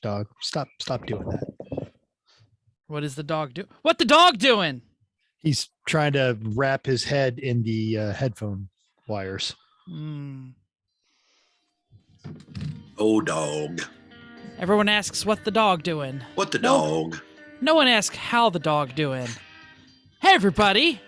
dog. Stop doing that. What is the dog do? What the dog doing? He's trying to wrap his head in the headphone wires. Oh, dog. Everyone asks what the dog doing. What the dog? No one asks how the dog doing. Hey, everybody.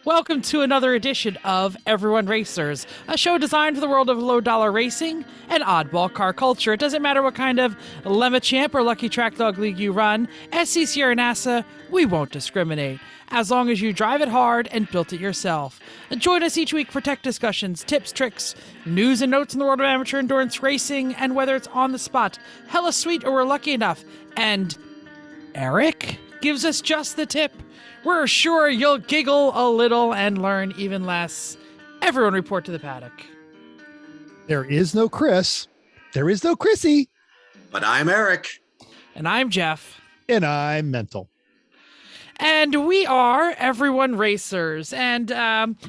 Welcome to another edition of Everyone Racers, a show designed for the world of low-dollar racing and oddball car culture. It doesn't matter what kind of Lemma Champ or Lucky Track Dog League you run, SCCR or NASA, we won't discriminate, as long as you drive it hard and built it yourself. And join us each week for tech discussions, tips, tricks, news and notes in the world of amateur endurance racing, and whether it's on the spot, hella sweet, or we're lucky enough. And Eric gives us just the tip. We're sure you'll giggle a little and learn even less. Everyone report to the paddock. There is no Chris. There is no Chrissy. But I'm Eric. And I'm Jeff. And I'm Mental. And we are Everyone Racers. And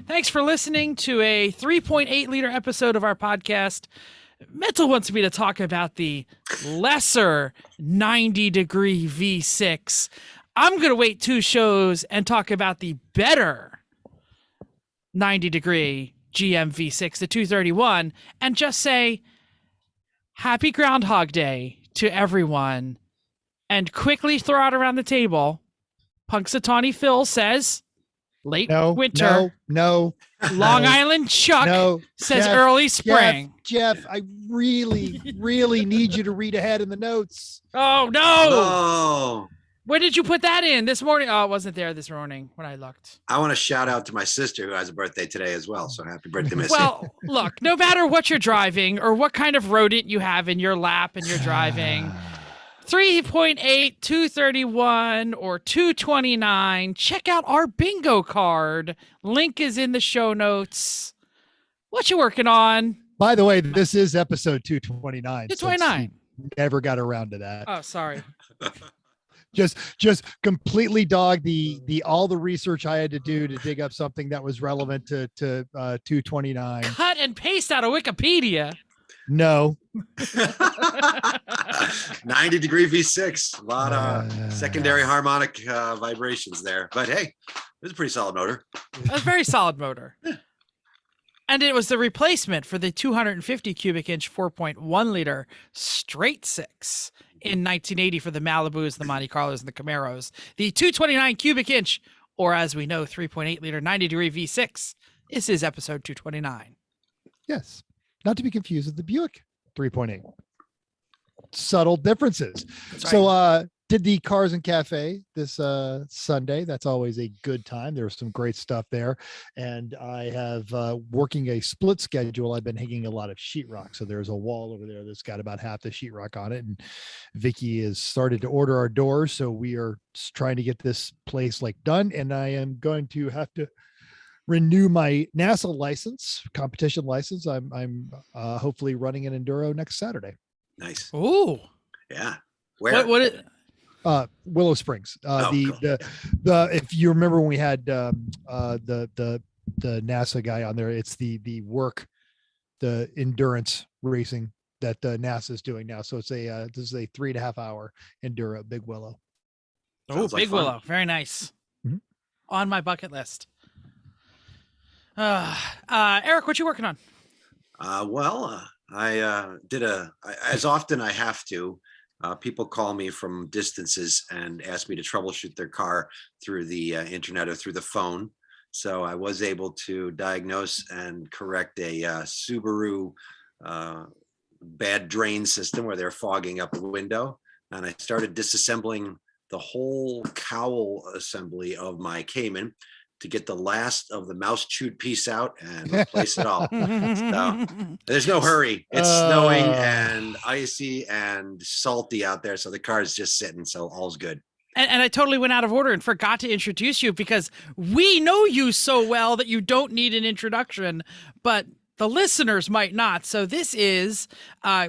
thanks for listening to a 3.8-liter episode of our podcast. Mental wants me to talk about the lesser 90-degree V6. I'm going to wait 2 shows and talk about the better 90-degree GM V6, the 231, and just say happy Groundhog Day to everyone. And quickly throw out around the table, Punxsutawney Phil says late winter. No. Long Island Chuck says Jeff, early spring. Jeff, I really need you to read ahead in the notes. Oh, no. Oh. Where did you put that in this morning? Oh, it wasn't there this morning when I looked. I want to shout out to my sister who has a birthday today as well. So happy birthday, Missy. Well, look, no matter what you're driving or what kind of rodent you have in your lap and you're driving, 3.8, 231, or 229, check out our bingo card. Link is in the show notes. What you working on? By the way, this is episode 229. 229. Never got around to that. Oh, sorry. Just completely dogged the all the research I had to do to dig up something that was relevant to 229. Cut and paste out of Wikipedia. No. 90-degree V6. A lot of secondary harmonic vibrations there. But hey, it was a pretty solid motor. A very solid motor. And it was the replacement for the 250 cubic inch 4.1 liter straight six in 1980 for the Malibus, the Monte Carlos, and the Camaros. The 229 cubic inch, or as we know, 3.8 liter 90-degree V6. This is episode 229. Yes. Not to be confused with the Buick 3.8. Subtle differences. That's right. So did the Cars and Cafe this Sunday. That's always a good time. There was some great stuff there. And I have working a split schedule. I've been hanging a lot of sheetrock. So there's a wall over there that's got about half the sheetrock on it. And Vicky has started to order our doors. So we are trying to get this place done. And I am going to have to renew my NASA license, competition license. I'm hopefully running an enduro next Saturday. Nice. Ooh. Yeah. Where? Willow Springs. The if you remember when we had the NASA guy on there, it's the endurance racing that NASA is doing now. So it's this is a 3.5 hour enduro, Big Willow. Oh, Big Willow. Very nice. Mm-hmm. On my bucket list. Eric, what you working on? I did as often I have to. People call me from distances and ask me to troubleshoot their car through the internet or through the phone. So I was able to diagnose and correct a Subaru bad drain system where they're fogging up a window. And I started disassembling the whole cowl assembly of my Cayman to get the last of the mouse chewed piece out and replace it all. So there's no hurry. It's snowing and icy and salty out there. So the car is just sitting. So all's good. And I totally went out of order and forgot to introduce you because we know you so well that you don't need an introduction, but the listeners might not. So this is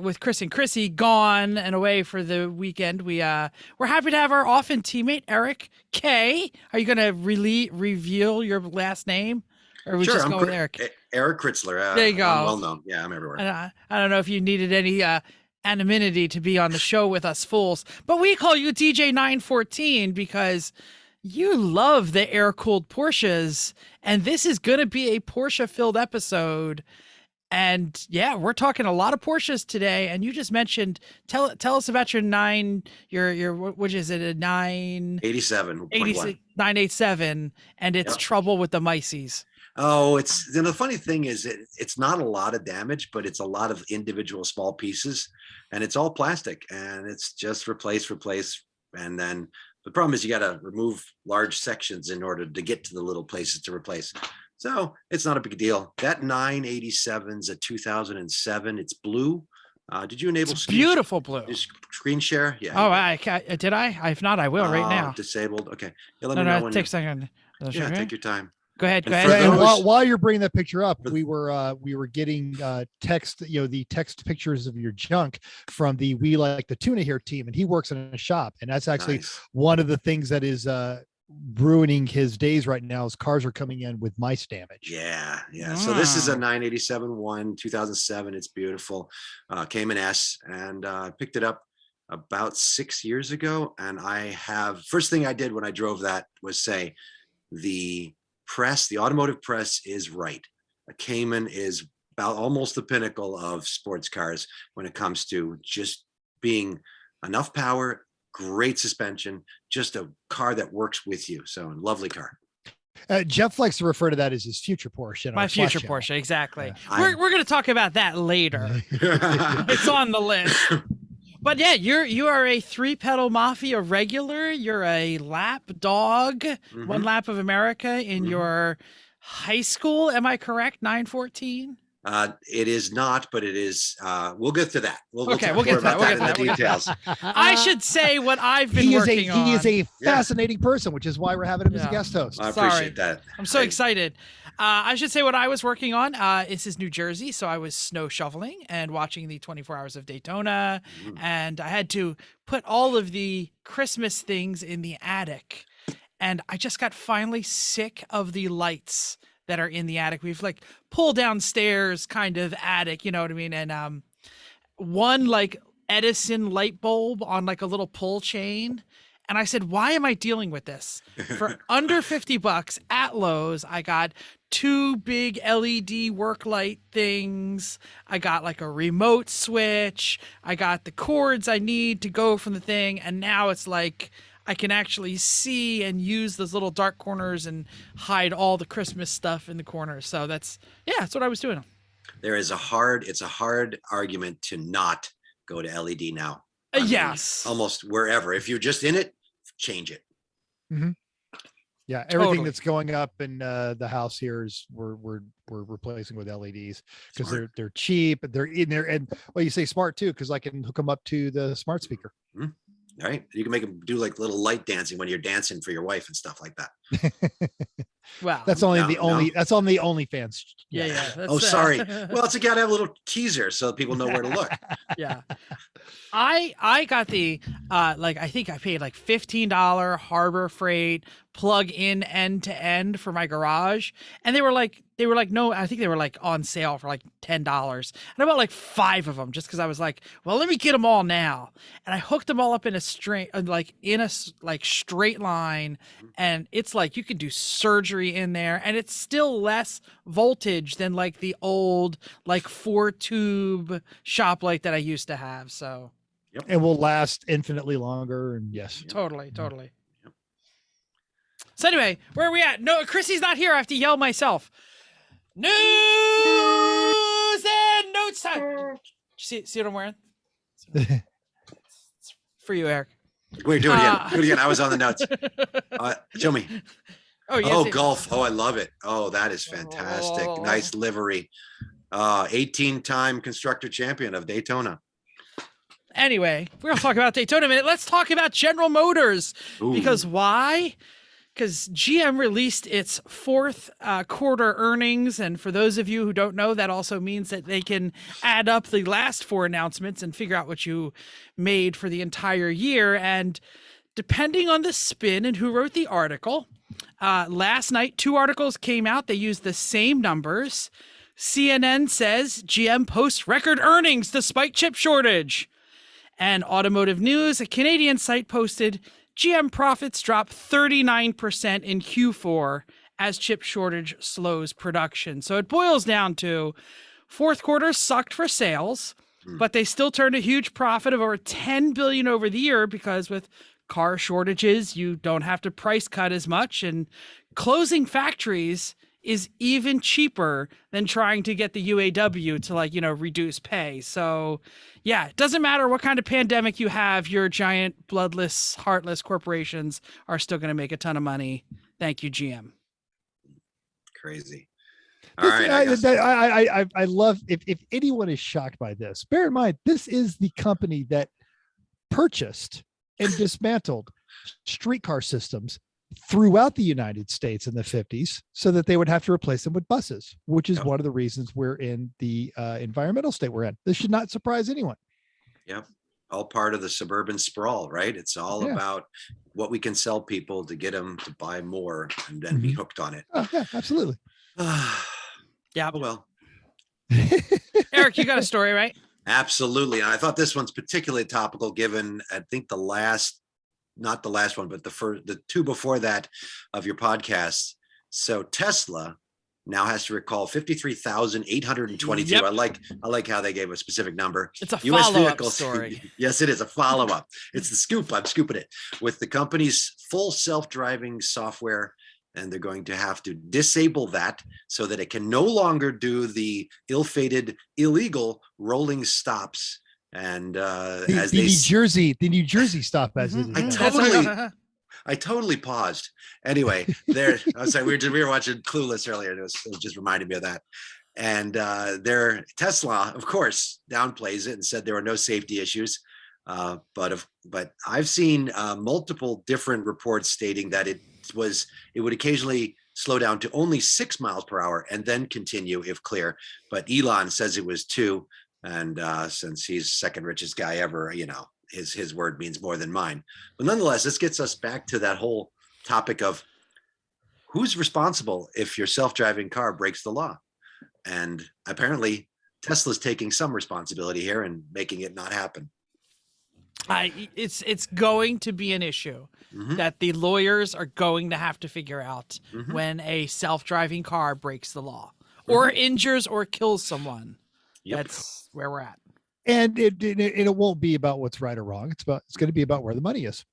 with Chris and Chrissy gone and away for the weekend. We're happy to have our often teammate Eric K. Are you going to reveal your last name, or we just go with Eric? Eric Kritzler. There you go. I'm well known. Yeah, I'm everywhere. I don't know if you needed any anonymity to be on the show with us fools, but we call you DJ 914 because you love the air-cooled Porsches, and this is going to be a Porsche-filled episode. And yeah, we're talking a lot of Porsches today. And you just mentioned, tell us about your which is it, a 87, 987, and it's trouble with the Mices. Oh, the funny thing is it's not a lot of damage, but it's a lot of individual small pieces, and it's all plastic, and it's just replace. And then the problem is you got to remove large sections in order to get to the little places to replace. So it's not a big deal. That 987's a 2007. It's blue. Did you enable beautiful blue screen share? Yeah. Oh, did I? If not, I will right now. Disabled. Okay. Yeah, let me know when take a second. Yeah, take your time. Go ahead. And while you're bringing that picture up, we were getting text, the text pictures of your junk from the We Like the Tuna Here team, and he works in a shop, and that's actually one of the things that is ruining his days right now. Is cars are coming in with mice damage. Yeah. So this is a 987 2007. It's beautiful. Cayman S, and picked it up about 6 years ago, and first thing I did when I drove that was say the automotive press is right. A Cayman is about almost the pinnacle of sports cars when it comes to just being enough power, great suspension, just a car that works with you. So lovely car. Jeff likes to refer to that as his future Porsche. My future Porsche, exactly. Yeah. We're going to talk about that later. It's on the list. But yeah, you are a 3-pedal Mafia regular. You're a lap dog, one lap of America in your high school. Am I correct? 914? It is not, but it is. We'll get to that. We'll get to that. We'll get to the details. I should say what I've been working on. He is a fascinating person, which is why we're having him as a guest host. I appreciate that. I'm so excited. I should say what I was working on. This is New Jersey, so I was snow shoveling and watching the 24 Hours of Daytona, and I had to put all of the Christmas things in the attic, and I just got finally sick of the lights that are in the attic. We've like pulled downstairs kind of attic, you know what I mean? And one like Edison light bulb on like a little pull chain. And I said, why am I dealing with this? For under $50 at Lowe's, I got 2 big LED work light things. I got like a remote switch. I got the cords I need to go from the thing. And now it's like I can actually see and use those little dark corners and hide all the Christmas stuff in the corners. So that's what I was doing. It's a hard argument to not go to LED now. Yes. Almost wherever. If you're just in it, change it. Mm-hmm. Yeah, everything that's going up in the house here is we're replacing with LEDs because they're cheap. They're in there, and you say smart too because I can hook them up to the smart speaker. Mm-hmm. All right, you can make them do like little light dancing when you're dancing for your wife and stuff like that. Wow, that's on the OnlyFans. Yeah. Sorry. Well, it's got to have a little teaser so people know where to look. Yeah, I got the I think I paid like $15 Harbor Freight plug-in end-to-end for my garage, and they were like no, I think they were like on sale for like $10, and I bought like 5 of them just because I was like, well, let me get them all now, and I hooked them all up in a straight straight line, and it's like you could do surgery in there, and it's still less voltage than like the old like 4-tube shop light that I used to have. So it will last infinitely longer, and yes, totally. So anyway, where are we at? No, Chrissy's not here. I have to yell myself. News and notes time. See what I'm wearing? It's for you, Eric. Wait, do it again. Do it again. I was on the notes. Show me. Oh, golf. Oh, I love it. Oh, that is fantastic. Nice livery. 18-time constructor champion of Daytona. Anyway, we're going to talk about Daytona in a minute. Let's talk about General Motors. Ooh. Because why? Because GM released its 4th quarter earnings. And for those of you who don't know, that also means that they can add up the last 4 announcements and figure out what you made for the entire year. And depending on the spin and who wrote the article, last night, 2 articles came out. They used the same numbers. CNN says GM posts record earnings despite chip shortage. And automotive news, a Canadian site posted GM profits drop 39% in Q4 as chip shortage slows production. So it boils down to fourth quarter sucked for sales, but they still turned a huge profit of over $10 billion over the year because with car shortages, you don't have to price cut as much, and closing factories is even cheaper than trying to get the UAW to reduce pay. So yeah, it doesn't matter what kind of pandemic you have, your giant bloodless, heartless corporations are still going to make a ton of money. Thank you, GM. Crazy. All right. I love if anyone is shocked by this, bear in mind, this is the company that purchased and dismantled streetcar systems throughout the United States in the 50s so that they would have to replace them with buses, which is one of the reasons we're in the environmental state we're in. This should not surprise anyone. Yep. All part of the suburban sprawl, right? It's all about what we can sell people to get them to buy more and then be hooked on it. Oh, yeah, absolutely. Yeah. Well, Eric, you got a story, right? Absolutely. And I thought this one's particularly topical given, I think not the last one, but the two before that of your podcast. So Tesla now has to recall 53,822. Yep. I like how they gave a specific number. It's a US follow-up vehicles. story. Yes, it is a follow-up. It's the scoop. I'm scooping it with the company's full self-driving software. And they're going to have to disable that so that it can no longer do the ill-fated, illegal rolling stops. And the New Jersey stop as it is. I totally paused. Anyway, there. I was like, we were watching Clueless earlier, and it just reminded me of that. And their Tesla, of course, downplays it and said there were no safety issues. But I've seen multiple different reports stating that it would occasionally slow down to only 6 miles per hour and then continue if clear. But Elon says it was 2. And since he's second richest guy ever, his word means more than mine. But nonetheless, this gets us back to that whole topic of who's responsible if your self-driving car breaks the law. And apparently Tesla's taking some responsibility here and making it not happen. It's going to be an issue that the lawyers are going to have to figure out when a self-driving car breaks the law or injures or kills someone. Yep. That's where we're at. And it won't be about what's right or wrong. It's going to be about where the money is.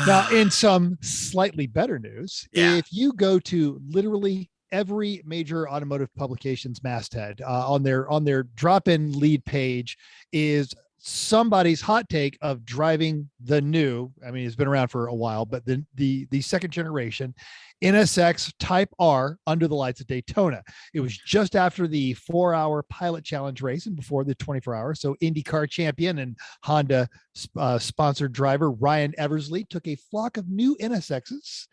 Now, in some slightly better news, if you go to literally every major automotive publication's masthead on their drop-in lead page is somebody's hot take of driving the new, I mean, it's been around for a while, but the second generation NSX Type R under the lights at Daytona. It was just after the 4-hour pilot challenge race and before the 24-hour. So IndyCar champion and Honda sponsored driver Ryan Eversley took a flock of new NSXs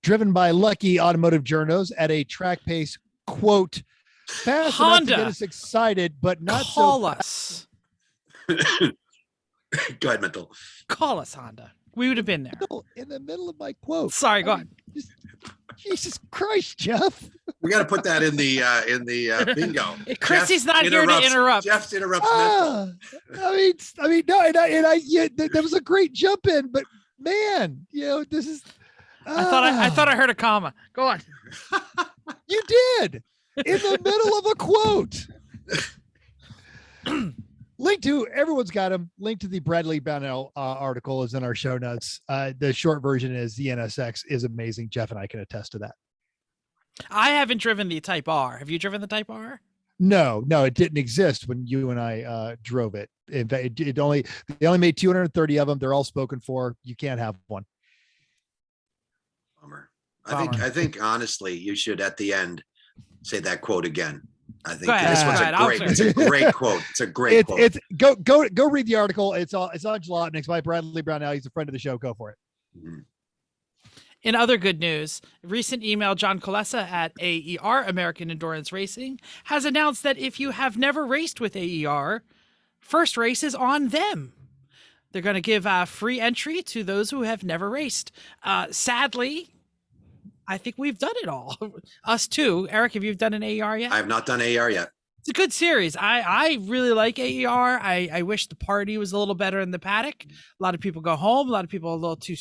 driven by lucky automotive journos at a track pace, quote, fast Honda, enough to get us excited, but not call us. Go ahead, Mental. Call us, Honda. We would have been there. In the middle of my quote. Sorry, go on. Jesus Christ, Jeff. We got to put that in the bingo. Chrissy's not here to interrupt. Jeff interrupts Mental. I mean, no, that was a great jump in, but man, this is. I thought I heard a comma. Go on. You did in the middle of a quote. Link to everyone's got them. Link to the Bradley Brownell article is in our show notes. The short version is the NSX is amazing. Jeff and I can attest to that. I haven't driven the Type R. Have you driven the Type R? No, it didn't exist when you and I drove it. In fact, they only made 230 of them. They're all spoken for. You can't have one. Bummer. I think honestly, you should at the end say that quote again. I think this one's it's a great quote. It's a great quote. It's go read the article. It's on Jalopnik's by Bradley Brownell. He's a friend of the show. Go for it. Mm-hmm. In other good news, recent email, John Colessa at AER, American Endurance Racing, has announced that if you have never raced with AER, first race is on them. They're going to give free entry to those who have never raced. Sadly, I think we've done it all. Us too. Eric, have you done an AER yet? I have not done AER yet. It's a good series. I really like AER. I wish the party was a little better in the paddock. A lot of people go home. A lot of people are a little too.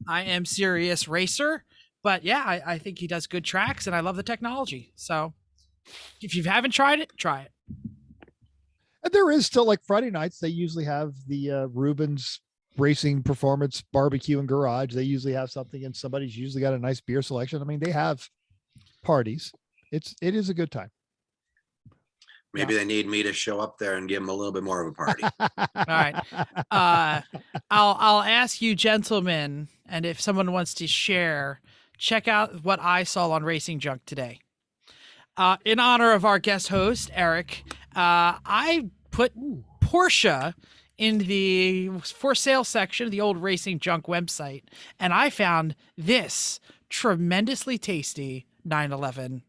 I am serious racer, but yeah, I think he does good tracks, and I love the technology. So if you haven't tried it, try it. And there is still, like, Friday nights, they usually have the Rubens Racing Performance Barbecue and Garage. They usually have something, and somebody's usually got a nice beer selection. I mean, they have parties. It is a good time. Maybe they need me to show up there and give them a little bit more of a party. All right. I'll ask you, gentlemen, and if someone wants to share, check out what I saw on Racing Junk today. In honor of our guest host, Eric, I put Porsche in the for sale section of the old Racing Junk website, and I found this tremendously tasty 911.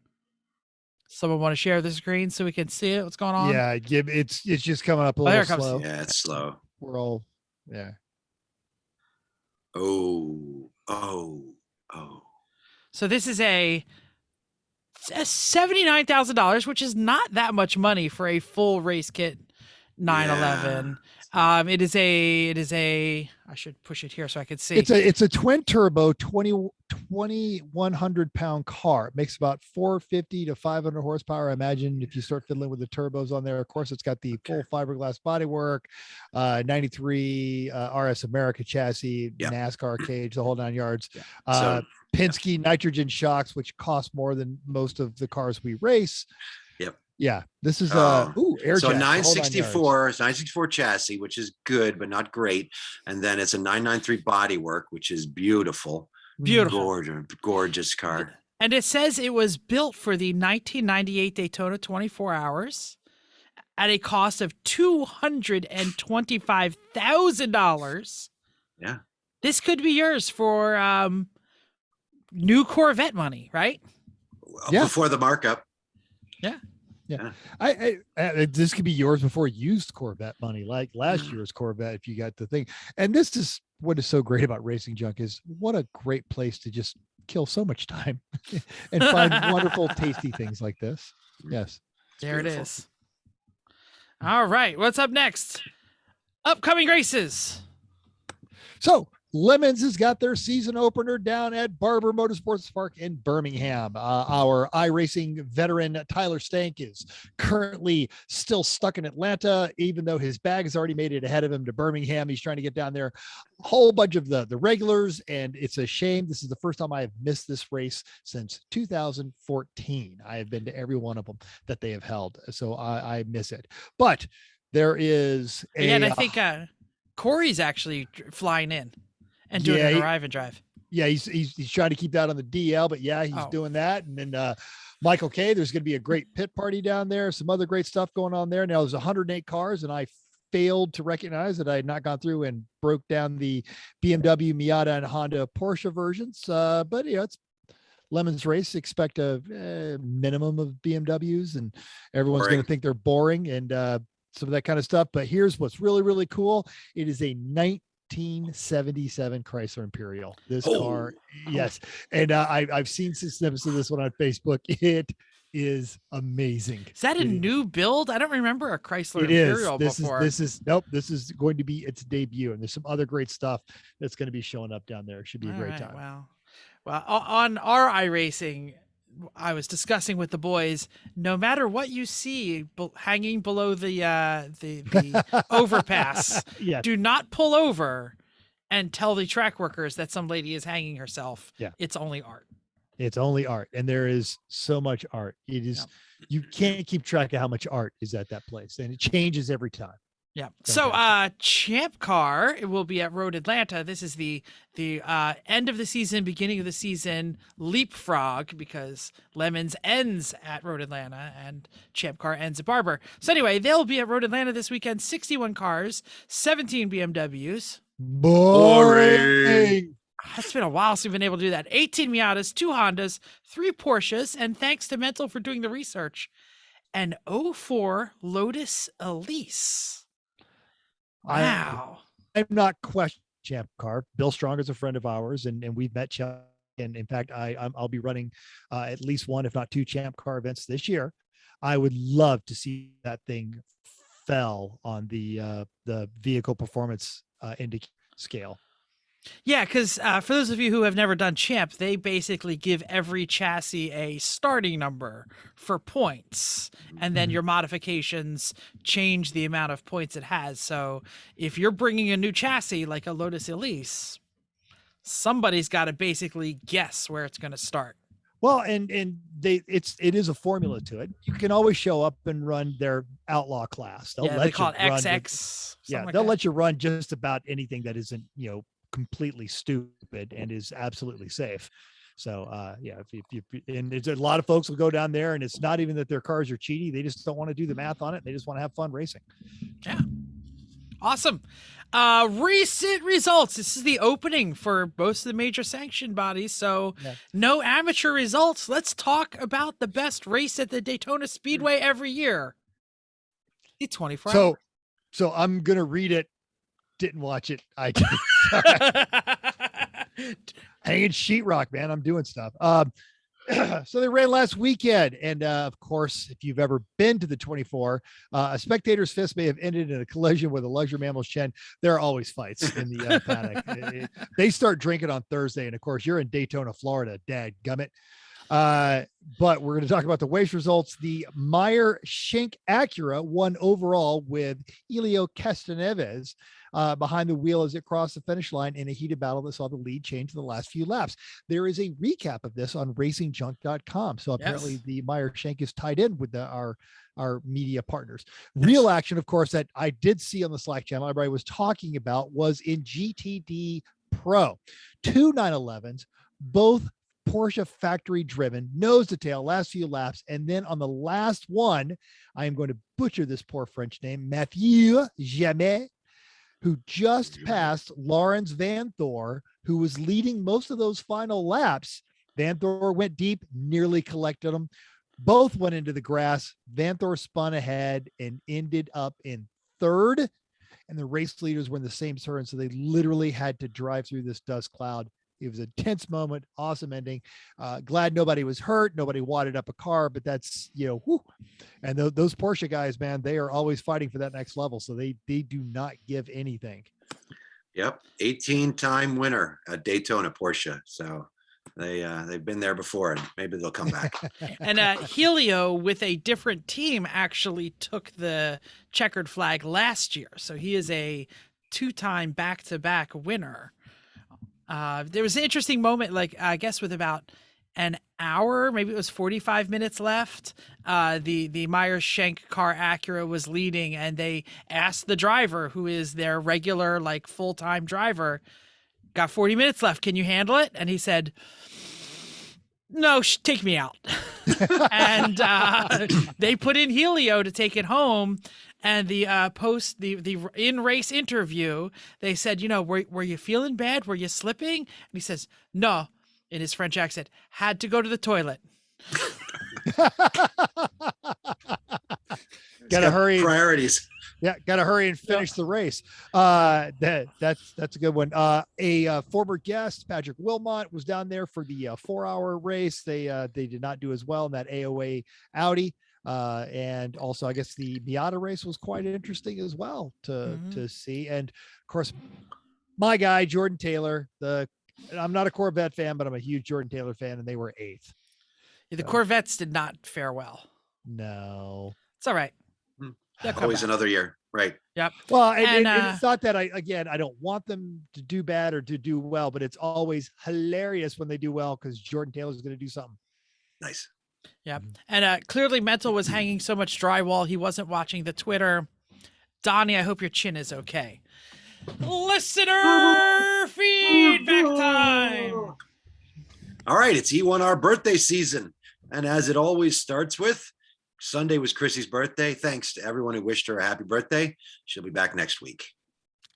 Someone want to share the screen so we can see it? What's going on? Yeah, it's just coming up a there little it comes. slow. Yeah, it's slow. We're all, yeah. Oh. So this is a $79,000, which is not that much money for a full race kit 911. It is a I should push it here so I can see. It's a twin turbo 2,100 pound car. It makes about 450 to 500 horsepower. I imagine if you start fiddling with the turbos on there, of course, it's got the full fiberglass bodywork, 93 RS America chassis, NASCAR cage, the whole 9 yards. Penske nitrogen shocks, which cost more than most of the cars we race. Yeah, this is air so jack, 964 is 964 chassis, which is good but not great, and then it's a 993 bodywork, which is beautiful, gorgeous car. And it says it was built for the 1998 Daytona 24 Hours at a cost of $225,000. Yeah, this could be yours for new Corvette money, right? Before the markup. Yeah. I this could be yours before used Corvette money, like last year's Corvette, if you got the thing. And this is what is so great about Racing Junk, is what a great place to just kill so much time and find wonderful, tasty things like this. Yes. There it is. All right. What's up next? Upcoming races. So Lemons has got their season opener down at Barber Motorsports Park in Birmingham. Our iRacing veteran Tyler Stank is currently still stuck in Atlanta, even though his bag has already made it ahead of him to Birmingham. He's trying to get down there. A whole bunch of the regulars, and it's a shame. This is the first time I have missed this race since 2014. I have been to every one of them that they have held, so I miss it. But there is and I think Corey's actually flying in and doing an arrive and drive. Yeah, he's trying to keep that on the DL, but yeah, he's doing that. And then Michael K, there's going to be a great pit party down there. Some other great stuff going on there. Now there's 108 cars, and I failed to recognize that I had not gone through and broke down the BMW, Miata, and Honda Porsche versions. But it's Lemons race. Expect a minimum of BMWs, and everyone's going to think they're boring and some of that kind of stuff. But here's what's really, really cool. It is a 1977 Chrysler Imperial. This car, yes. And I've seen snippets of this one on Facebook. It is amazing. Is that a new build? I don't remember a Chrysler Imperial before. This is going to be its debut, and there's some other great stuff that's going to be showing up down there. It should be a great time. Wow. Well, on our iRacing, I was discussing with the boys, no matter what you see hanging below the overpass, do not pull over and tell the track workers that some lady is hanging herself. Yeah. It's only art. It's only art. And there is so much art. It is, you can't keep track of how much art is at that place, and it changes every time. Yeah. So Champ Car, it will be at Road Atlanta. This is the end of the season, beginning of the season leapfrog, because Lemons ends at Road Atlanta and Champ Car ends at Barber. So anyway, they'll be at Road Atlanta this weekend. 61 cars, 17 BMWs. Boring. It's been a while since we've been able to do that. 18 Miatas, 2 Hondas, 3 Porsches, and thanks to Mental for doing the research, an 04 Lotus Elise. Wow. I'm not questioning Champ Car. Bill Strong is a friend of ours, and we've met Champ. And in fact, I'll be running at least one, if not two, Champ Car events this year. I would love to see that thing fell on the vehicle performance indicator scale. Yeah, because for those of you who have never done Champ, they basically give every chassis a starting number for points, and then Mhm. your modifications change the amount of points it has. So if you're bringing a new chassis like a Lotus Elise, somebody's got to basically guess where it's going to start. Well, and it is a formula to it. You can always show up and run their outlaw class. They'll Yeah, they let call you it run. XX. Yeah, Something like they'll that. let you run just about anything that isn't, completely stupid and is absolutely safe. So yeah, and there's a lot of folks will go down there, and it's not even that their cars are cheaty. They just don't want to do the math on it. They just want to have fun racing. Yeah. Awesome. Recent results. This is the opening for most of the major sanctioned bodies. So Yeah. no amateur results. Let's talk about the best race at the Daytona Speedway every year. The 24 hour. So I'm going to read it. Didn't watch it. I hanging sheetrock, man. I'm doing stuff. So they ran last weekend, and of course, if you've ever been to the 24, a spectator's fist may have ended in a collision with a luxury mammal's chin. There are always fights in the paddock. They start drinking on Thursday, and of course, you're in Daytona, Florida. Dadgummit. But we're going to talk about the race results. The Meyer Shank Acura won overall with Elio Castaneves behind the wheel as it crossed the finish line in a heated battle that saw the lead change in the last few laps. There is a recap of this on racingjunk.com. So apparently the Meyer Shank is tied in with our media partners. Real action, of course, that I did see on the Slack channel everybody was talking about was in GTD Pro. 2 911s, both Porsche factory driven, nose to tail, last few laps. And then on the last one, I am going to butcher this poor French name, Mathieu Jamais, who just passed Lawrence Van Thor, who was leading most of those final laps. Van Thor went deep, nearly collected them. Both went into the grass. Van Thor spun ahead and ended up in third. And the race leaders were in the same turn. So they literally had to drive through this dust cloud. It was a tense moment, awesome ending. Glad nobody was hurt. Nobody wadded up a car, but that's, whew. And those Porsche guys, man, they are always fighting for that next level. So they do not give anything. Yep. 18-time winner at Daytona Porsche. So they've been there before, and maybe they'll come back. And Helio, with a different team, actually took the checkered flag last year. So he is a 2-time back-to-back winner. There was an interesting moment, I guess with about an hour, maybe it was 45 minutes left. The Meyer Shank car Acura was leading, and they asked the driver, who is their regular, full-time driver, got 40 minutes left. Can you handle it? And he said, no, take me out. And they put in Helio to take it home. And the the in-race interview, they said, were you feeling bad? Were you slipping? And he says, no, in his French accent, had to go to the toilet. Gotta hurry. Priorities. Yeah, gotta hurry and finish the race. That's a good one. A former guest, Patrick Wilmot, was down there for the 4-hour race. They did not do as well in that AOA Audi. And also, I guess the Miata race was quite interesting as well to see. And of course, my guy Jordan Taylor. I'm not a Corvette fan, but I'm a huge Jordan Taylor fan, and they were 8th. The Corvettes did not fare well. No, it's all right. Always another year, right? Yep. Well, and it's not that I don't want them to do bad or to do well, but it's always hilarious when they do well because Jordan Taylor's going to do something. Nice. Yeah. And clearly Mental was hanging so much drywall he wasn't watching the Twitter. Donnie, I hope your chin is okay. Listener feedback time. All right, it's E1R birthday season. And as it always starts with, Sunday was Chrissy's birthday. Thanks to everyone who wished her a happy birthday. She'll be back next week.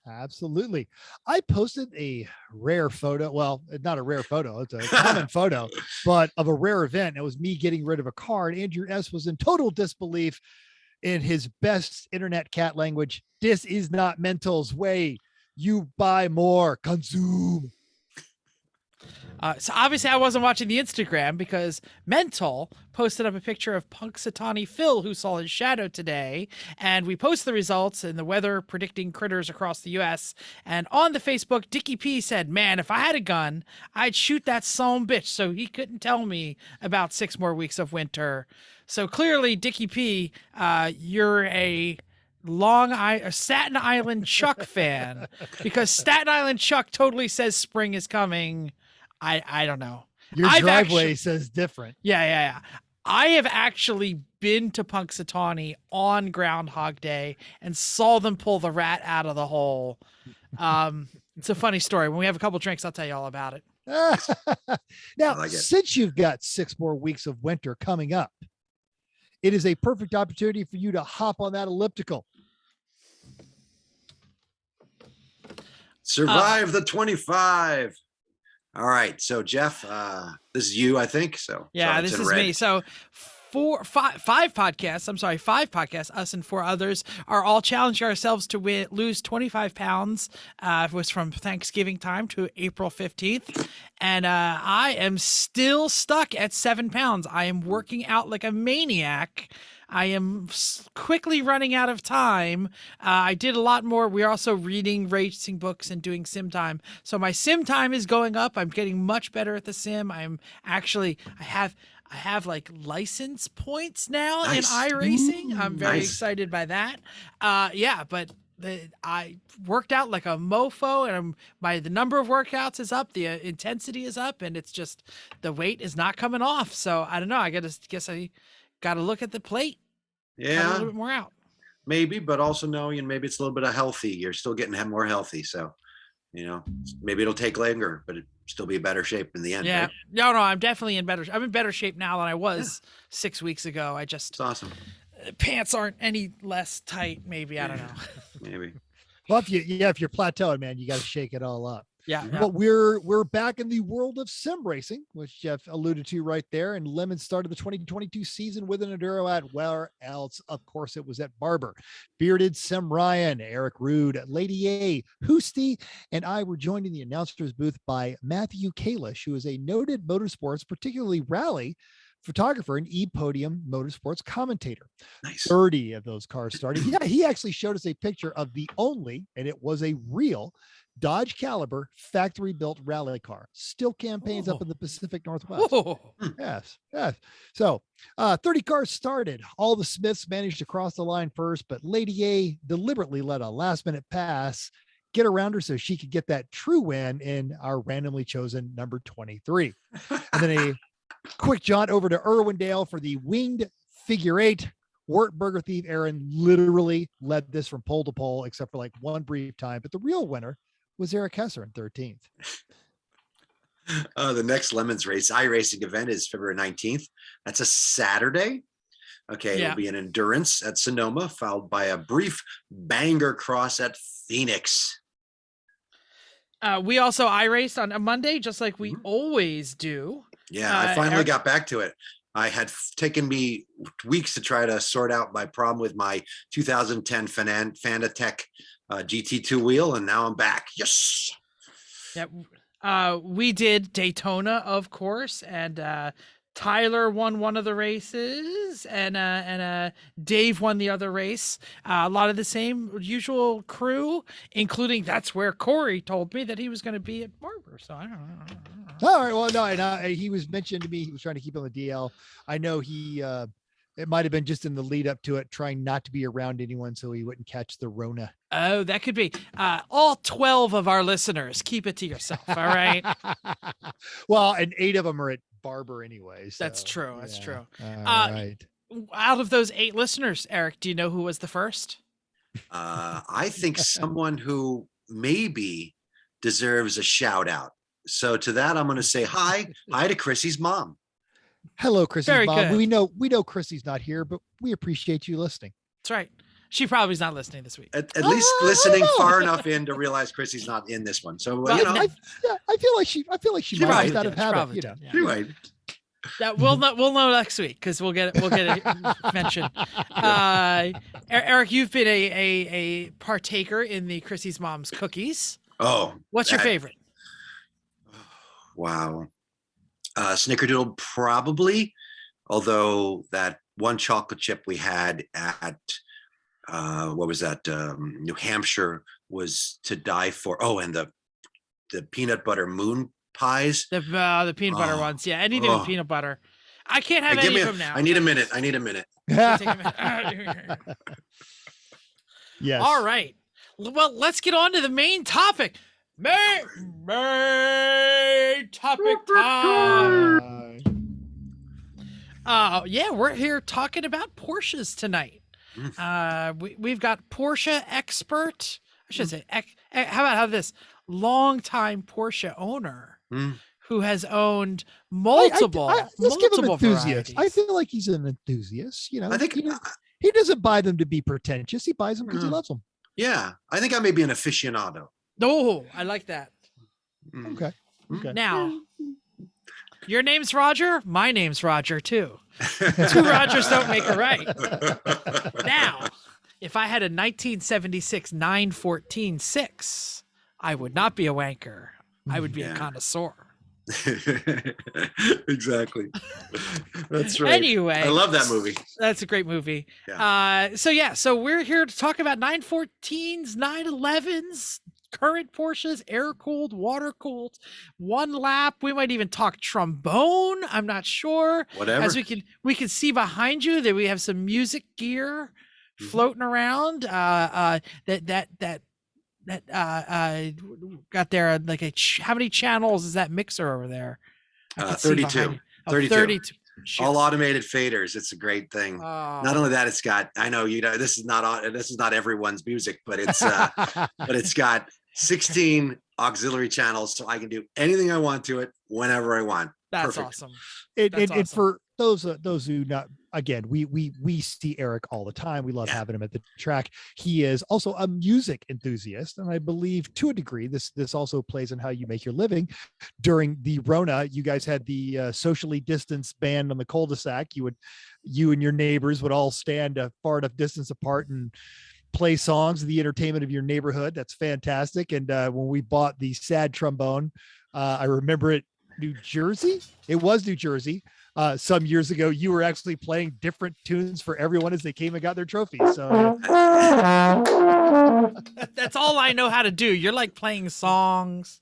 Absolutely. I posted a rare photo. Well, not a rare photo. It's a common photo, but of a rare event. It was me getting rid of a car, and Andrew S. was in total disbelief in his best internet cat language. This is not Mental's way. You buy more, consume. So obviously I wasn't watching the Instagram because Mental posted up a picture of Punxsutawney Phil, who saw his shadow today. And we post the results and the weather predicting critters across the U.S. And on the Facebook, Dickie P said, man, if I had a gun, I'd shoot that son bitch so he couldn't tell me about 6 more weeks of winter. So clearly, Dickie P, you're a Staten Island Chuck fan, because Staten Island Chuck totally says spring is coming. I don't know. Your driveway says different. Yeah. I have actually been to Punxsutawney on Groundhog Day and saw them pull the rat out of the hole. It's a funny story. When we have a couple drinks, I'll tell you all about it. Now, since you've got 6 more weeks of winter coming up, it is a perfect opportunity for you to hop on that elliptical. Survive the 25. All right. So Jeff, this is you, I think. So yeah, this is me. So 5 podcasts, us and 4 others, are all challenging ourselves to lose 25 pounds. It was from Thanksgiving time to April 15th. And I am still stuck at 7 pounds. I am working out like a maniac. I am quickly running out of time. I did a lot more. We're also reading racing books and doing sim time. So my sim time is going up. I'm getting much better at the sim. I have like license points now in iRacing. I'm very excited by that. But I worked out like a mofo, and the number of workouts is up, the intensity is up, and it's just the weight is not coming off. So I don't know. I guess I got to look at the plate. Yeah, a little bit more out. Maybe, but also knowing, and maybe it's a little bit of healthy. You're still getting more healthy, so maybe it'll take longer, but it'll still be in better shape in the end. Yeah, right? no, I'm definitely in better. I'm in better shape now than I was 6 weeks ago. It's awesome. Pants aren't any less tight. Maybe I don't know. Maybe. Well, if you're plateauing, man, you got to shake it all up. Yeah. But we're back in the world of sim racing, which Jeff alluded to right there. And Lemon started the 2022 season with an Enduro at where else? Of course, it was at Barber. Bearded Sim Ryan, Eric Rude, Lady A, Hoosty, and I were joined in the announcer's booth by Matthew Kalish, who is a noted motorsports, particularly rally photographer and E-Podium motorsports commentator. Nice. 30 of those cars started. Yeah, he actually showed us a picture of the only, and it was a real Dodge Caliber factory built rally car. Still campaigns up in the Pacific Northwest. Yes. So 30 cars started. All the Smiths managed to cross the line first, but Lady A deliberately let a last minute pass get around her so she could get that true win in our randomly chosen number 23. And then a quick jaunt over to Irwindale for the winged figure 8. Wartburger Thief Aaron literally led this from pole to pole, except for like one brief time. But the real winner was Eric Hesser in 13th. The next Lemons Race iRacing event is February 19th. That's a Saturday. Okay, It'll be an endurance at Sonoma, followed by a brief banger cross at Phoenix. We also iRaced on a Monday, just like we always do. Yeah, I finally got back to it. I had taken me weeks to try to sort out my problem with my 2010 Fanatec GT2 wheel, and now I'm back. Yes. Yep. We did Daytona, of course, and Tyler won one of the races, and Dave won the other race. A lot of the same usual crew, including that's where Corey told me that he was going to be at Barber. So I don't know. All right. Well, no, he was mentioned to me. He was trying to keep on the DL. I know it might have been just in the lead up to it, trying not to be around anyone so he wouldn't catch the Rona. Oh, that could be. All 12 of our listeners, keep it to yourself. All right. Well, and 8 of them are at Barber anyway. So, that's true. That's true. All right. Out of those 8 listeners, Eric, do you know who was the first? I think someone who maybe deserves a shout out. So to that, I'm going to say hi to Chrissy's mom. Hello, Chrissy's mom. Good. We know Chrissy's not here, but we appreciate you listening. That's right. She probably is not listening this week. At least listening far enough in to realize Chrissy's not in this one. So I feel like she might just out of habit. She might. That we'll know next week because we'll get it mentioned. Eric, you've been a partaker in the Chrissy's mom's cookies. Oh, what's your favorite? Wow. Snickerdoodle probably, although that one chocolate chip we had at what was that? New Hampshire was to die for. Oh, and the peanut butter moon pies. The peanut butter ones. Yeah, anything with peanut butter. I can't have any of them now. I need a minute. I need a minute. Take a minute. Yes. All right. Well, let's get on to the main topic. Main topic time. Yeah, we're here talking about Porsches tonight. We've got Porsche expert. I should say, how about this longtime Porsche owner who has owned multiple. Let's give him enthusiast. Varieties. I feel like he's an enthusiast. You know, I think he doesn't buy them to be pretentious. He buys them because he loves them. Yeah, I think I may be an aficionado. Oh, I like that. Okay. Now, your name's Roger. My name's Roger too. Two Rogers don't make a right. Now, if I had a 1976 914-6, I would not be a wanker. I would be a connoisseur. Exactly. That's right. Anyway, I love that movie. That's a great movie. Yeah. So we're here to talk about 914s, 911s, current Porsches, air-cooled, water-cooled, one lap. We might even talk trombone. I'm not sure. Whatever. As we can see behind you that we have some music gear floating around. That got there like how many channels is that mixer over there? 32. 32. All automated faders. It's a great thing. Not only that, it's got, I know, this is not everyone's music, but it's but it's got 16 auxiliary channels, so I can do anything I want to it whenever I want. That's Perfect. awesome. And for those who not, again, we see Eric all the time. We love having him at the track. He is also a music enthusiast, and I believe to a degree this also plays in how you make your living. During the Rona, you guys had the socially distanced band on the cul-de-sac. You and your neighbors would all stand a far enough distance apart and play songs, the entertainment of your neighborhood. That's fantastic. And when we bought the sad trombone, I remember it. New Jersey. It was New Jersey. Some years ago, you were actually playing different tunes for everyone as they came and got their trophies. So that's all I know how to do. You're like playing songs.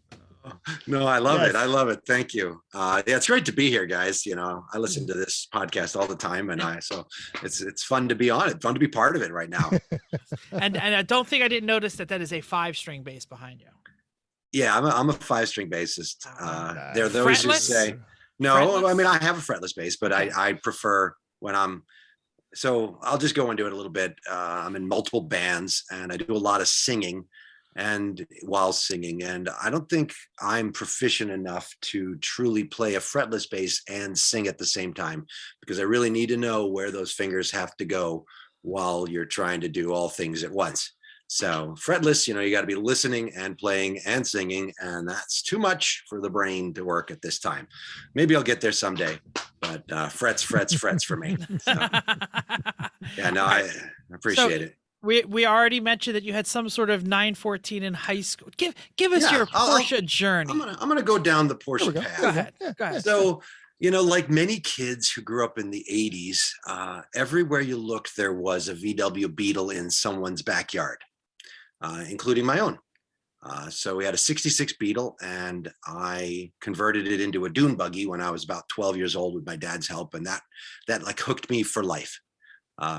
No, I love it. I love it. Thank you. Yeah, it's great to be here, guys. You know, I listen to this podcast all the time, so it's fun to be on it, fun to be part of it right now. and I don't think I didn't notice that is a 5-string bass behind you. Yeah, I'm a 5-string bassist. There are those who Fretless? say no. Fretless? I mean, I have a fretless bass, but I prefer when I'm. So I'll just go into it a little bit. I'm in multiple bands, and I do a lot of singing, and while singing, and I don't think I'm proficient enough to truly play a fretless bass and sing at the same time, because I really need to know where those fingers have to go while you're trying to do all things at once. So fretless, you got to be listening and playing and singing, and that's too much for the brain to work at this time. Maybe I'll get there someday, but frets for me. So, yeah, no, I appreciate it. We already mentioned that you had some sort of 914 in high school. Give us your Porsche journey. I'm gonna go down the Porsche path. Go ahead. So, like many kids who grew up in the 80s, everywhere you looked, there was a VW Beetle in someone's backyard. Including my own. So we had a 66 Beetle, and I converted it into a dune buggy when I was about 12 years old with my dad's help. And that like hooked me for life,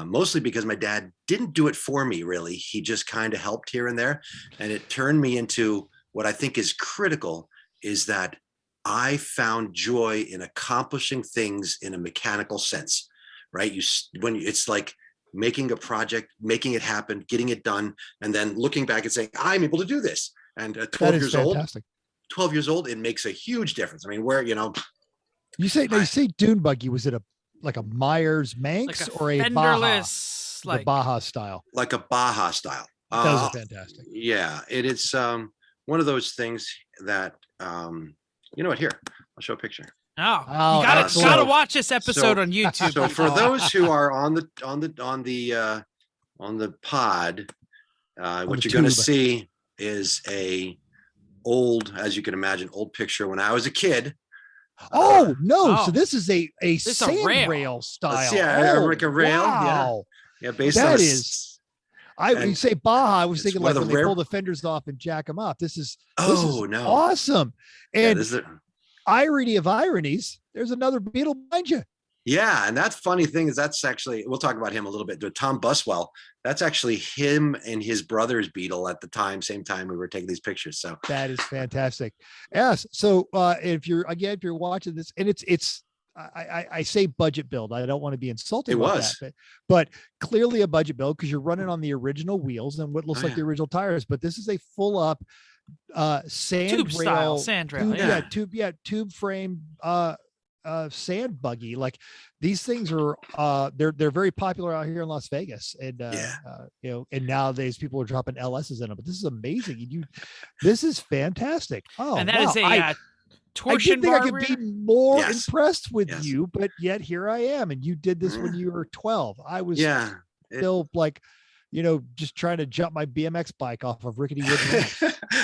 mostly because my dad didn't do it for me, really. He just kind of helped here and there. And it turned me into what I think is critical, is that I found joy in accomplishing things in a mechanical sense, right? It's like making a project, making it happen, getting it done, and then looking back and saying, I'm able to do this. And at 12 years old, it makes a huge difference. I mean, you say dune buggy, was it like a Myers Manx or a Baja? The Baja style. Like a Baja style. Those are fantastic. Yeah, it is one of those things that you know what? Here, I'll show a picture. Oh, you gotta watch this episode on YouTube. So for those who are on the pod, what you're going to see is a old, as you can imagine, old picture when I was a kid. Oh no! So Oh. this is a This is a sand rail. rail style. Yeah, Oh, like a rail. wow. Yeah, based on That a is. You and say Baja. I was it's thinking one like of when the they rare. pull the fenders off and jack them up. This is Oh no! awesome. Yeah, And this is irony of ironies, there's another Beetle behind you. yeah, and that funny thing is that's actually we'll talk about him a little bit. Tom Buswell, that's actually him and his brother's Beetle at the time, same time we were taking these pictures. So That is fantastic. Yes. So if you're watching this, and I say budget build. I don't want to be insulting It about was. that, but clearly a budget build because you're running on the original wheels and what looks Oh, like yeah. the original tires. But this is a full up Tube style sand rail. tube frame sand buggy. Like these things are they're very popular out here in Las Vegas, and and nowadays people are dropping LSs in them. But this is amazing. This is fantastic. Oh, And that wow. is a I torsion didn't think bar I could rear? be more Yes. impressed with Yes. you, but yet here I am. And you did this when you were 12. I was yeah. still like, just trying to jump my BMX bike off of rickety wooden ramps.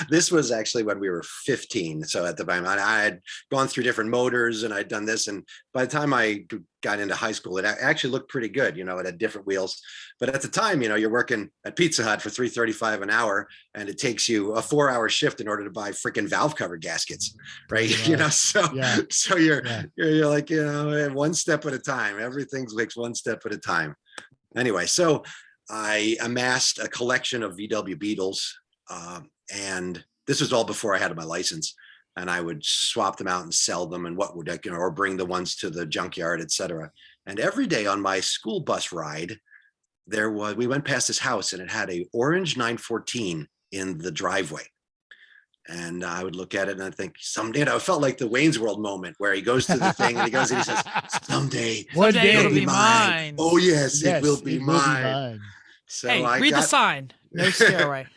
This was actually when we were 15. So at the time I had gone through different motors and I'd done this. And by the time I got into high school, it actually looked pretty good. It had different wheels. But at the time, you're working at Pizza Hut for $3.35 an hour, and it takes you a 4-hour shift in order to buy freaking valve cover gaskets, right? So you're like, one step at a time. Everything takes one step at a time. Anyway, so I amassed a collection of VW Beetles, and this was all before I had my license. And I would swap them out and sell them, and or bring the ones to the junkyard, etc. And every day on my school bus ride, we went past this house, and it had a orange 914 in the driveway. And I would look at it and I think someday, it felt like the Wayne's World moment where he goes to the thing and he goes and he says, someday It'll be mine. Oh yes, it will be mine. So hey, read the sign. No stairway.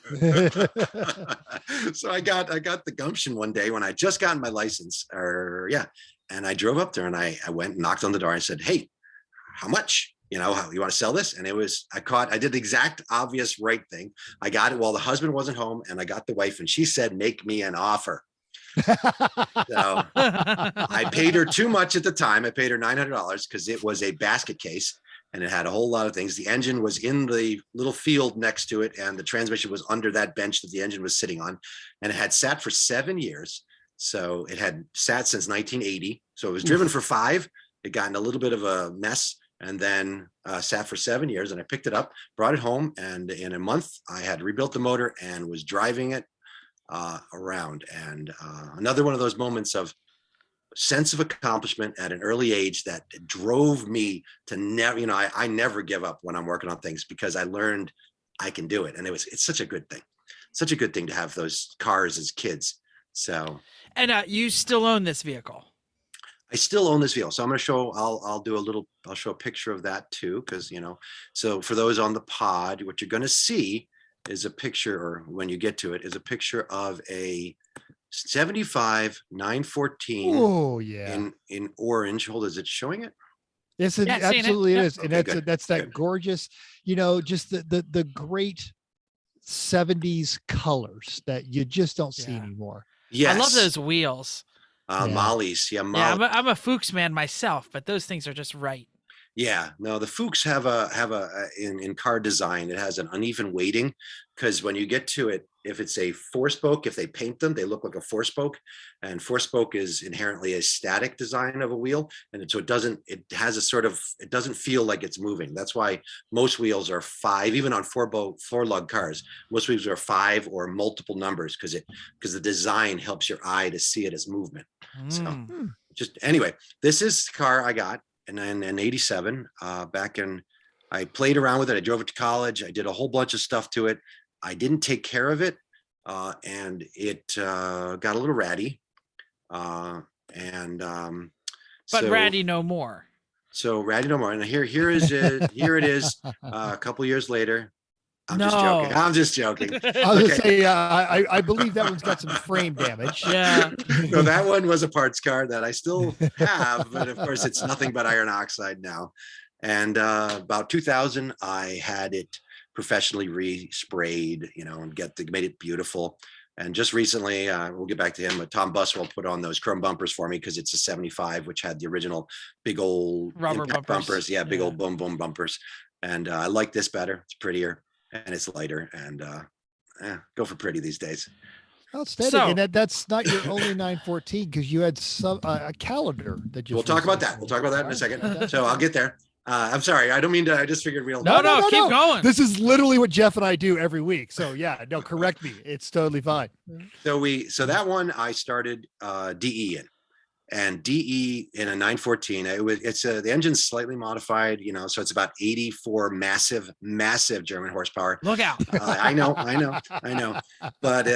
So I got the gumption one day when I just gotten my license, and I drove up there and I went and knocked on the door. I said, "Hey, how much? How you want to sell this?" And I did the exact obvious right thing. I got it while the husband wasn't home, and I got the wife, and she said, "Make me an offer." So I paid her too much at the time. I paid her $900 because it was a basket case. And it had a whole lot of things. The engine was in the little field next to it, and the transmission was under that bench that the engine was sitting on. And it had sat for 7 years. So it had sat since 1980. So it was driven for 5. It got in a little bit of a mess, and then sat for 7 years. And I picked it up, brought it home, and in a month, I had rebuilt the motor and was driving it around. And another one of those moments of sense of accomplishment at an early age that drove me to never, I never give up when I'm working on things because I learned I can do it. And it's such a good thing to have those cars as kids. So. And you still own this vehicle? I still own this vehicle. So I'm going to show, I'll show a picture of that too. Cause so for those on the pod, what you're going to see is a picture, or when you get to it, is a picture of a 75 914. Oh yeah, in orange. Hold, is it showing it? Yes, it absolutely it. is. And that's that gorgeous, just the great 70s colors that you just don't see anymore. Yes, I love those wheels. Molly's. Yeah, I'm a Fuchs man myself, but those things are just right. Yeah, no, the Fuchs have in car design, it has an uneven weighting, because when you get to it, if it's a 4-spoke, if they paint them, they look like a 4-spoke, and 4-spoke is inherently a static design of a wheel. And so it doesn't feel like it's moving. That's why most wheels are 5, even on 4-lug cars, most wheels are 5 or multiple numbers because the design helps your eye to see it as movement. So anyway, this is the car I got. And then in 87, I played around with it. I drove it to college. I did a whole bunch of stuff to it. I didn't take care of it. And it got a little ratty. But ratty no more. So ratty no more. And here it is a couple years later. I'm just joking. I was gonna say, I believe that one's got some frame damage. Yeah. No, that one was a parts car that I still have, but of course it's nothing but iron oxide now. And about 2000, I had it professionally resprayed, and made it beautiful. And just recently, we'll get back to him, but Tom Buswell put on those chrome bumpers for me because it's a 75, which had the original big old Rubber impact bumpers. Yeah, big Yeah. old boom, boom bumpers. And I like this better. It's prettier and it's lighter. And go for pretty these days. Outstanding. So- And that's not your only 914 because you had some a calendar that just. We'll talk about that. We'll talk about that in a second. So I'll get there. I'm sorry. I don't mean to. I just figured we'll. No, keep going. This is literally what Jeff and I do every week. So yeah, no, correct me. It's totally fine. So that one I started DE in, and DE in a 914. The engine's slightly modified, so it's about 84 massive German horsepower. Look out. I know, but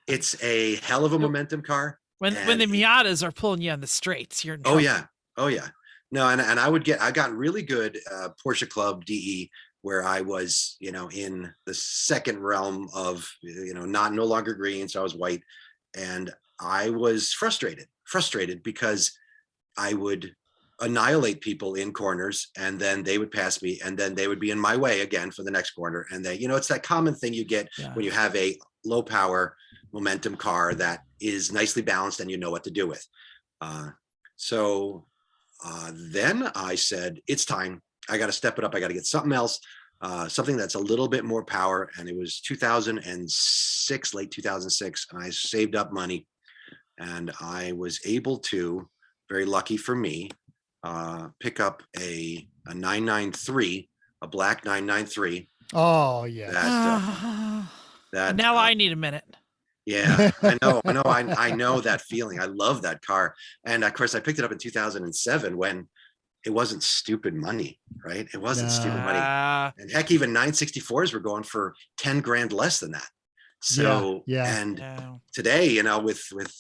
it's a hell of a momentum car. When the Miatas are pulling you on the straights, you're in Oh trouble. yeah. No, and I got really good Porsche Club DE where I was, in the second realm of, no longer green. So I was white, and I was frustrated because I would annihilate people in corners and then they would pass me and then they would be in my way again for the next corner. And it's that common thing you get when you have a low power momentum car that is nicely balanced and you know what to do with. Then I said, it's time. I got to step it up. I got to get something else, something that's a little bit more power. And it was 2006, late 2006. And I saved up money and I was able to, very lucky for me, pick up a 993, a black 993. Oh yeah. That now I need a minute. Yeah, I know that feeling. I love that car. And of course I picked it up in 2007 when it wasn't stupid money, right? It wasn't stupid money. And heck, even 964s were going for 10 grand less than that. So, today, with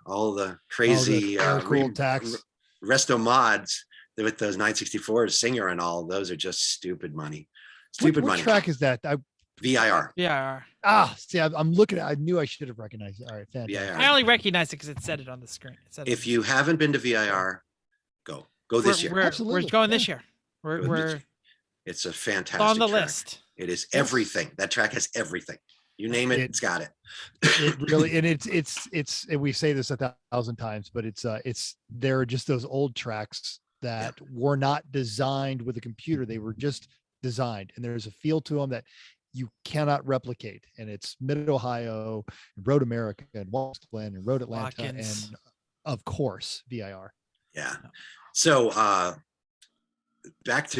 all the crazy cool tax resto mods with those 964s, Singer and all, those are just stupid money. Stupid money. What track is that? VIR. VIR. See, I'm looking at. I knew I should have recognized it. All right, fantastic. VIR. I only recognized it because it said it on the screen. If you haven't been to VIR, go this year. We're going this year. It's a fantastic. On the track. list. It is everything. That track has everything. You name it, it's got it. It really, and it's, and we say this 1,000 times, but there are just those old tracks that were not designed with a computer. They were just designed, and there's a feel to them that you cannot replicate. And it's Mid Ohio, Road America, and West Glen, and Road Atlanta, and of course VIR. Yeah. So so that's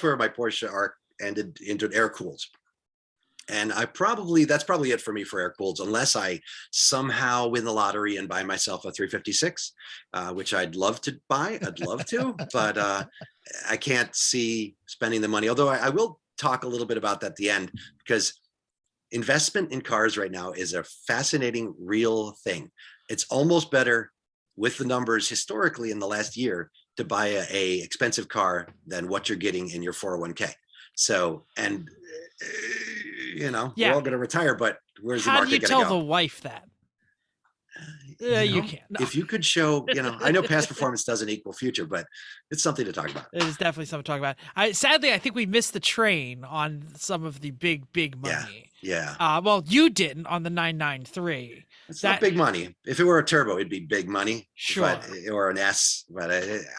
where my Porsche arc ended into air cools. And that's probably it for me for air cooled, unless I somehow win the lottery and buy myself a 356, which I'd love to buy. I'd love to, but I can't see spending the money. Although I will talk a little bit about that at the end, because investment in cars right now is a fascinating, real thing. It's almost better with the numbers historically in the last year to buy a expensive car than what you're getting in your 401k. So, and we're all going to retire, but where's the market going to go? How do you tell the wife that? You can't. No. If you could show, I know past performance doesn't equal future, but it's something to talk about. It is definitely something to talk about. Sadly, I think we missed the train on some of the big money. Yeah. Well, you didn't on the 993. It's not big money. If it were a turbo, it'd be big money. Sure. Or an S, but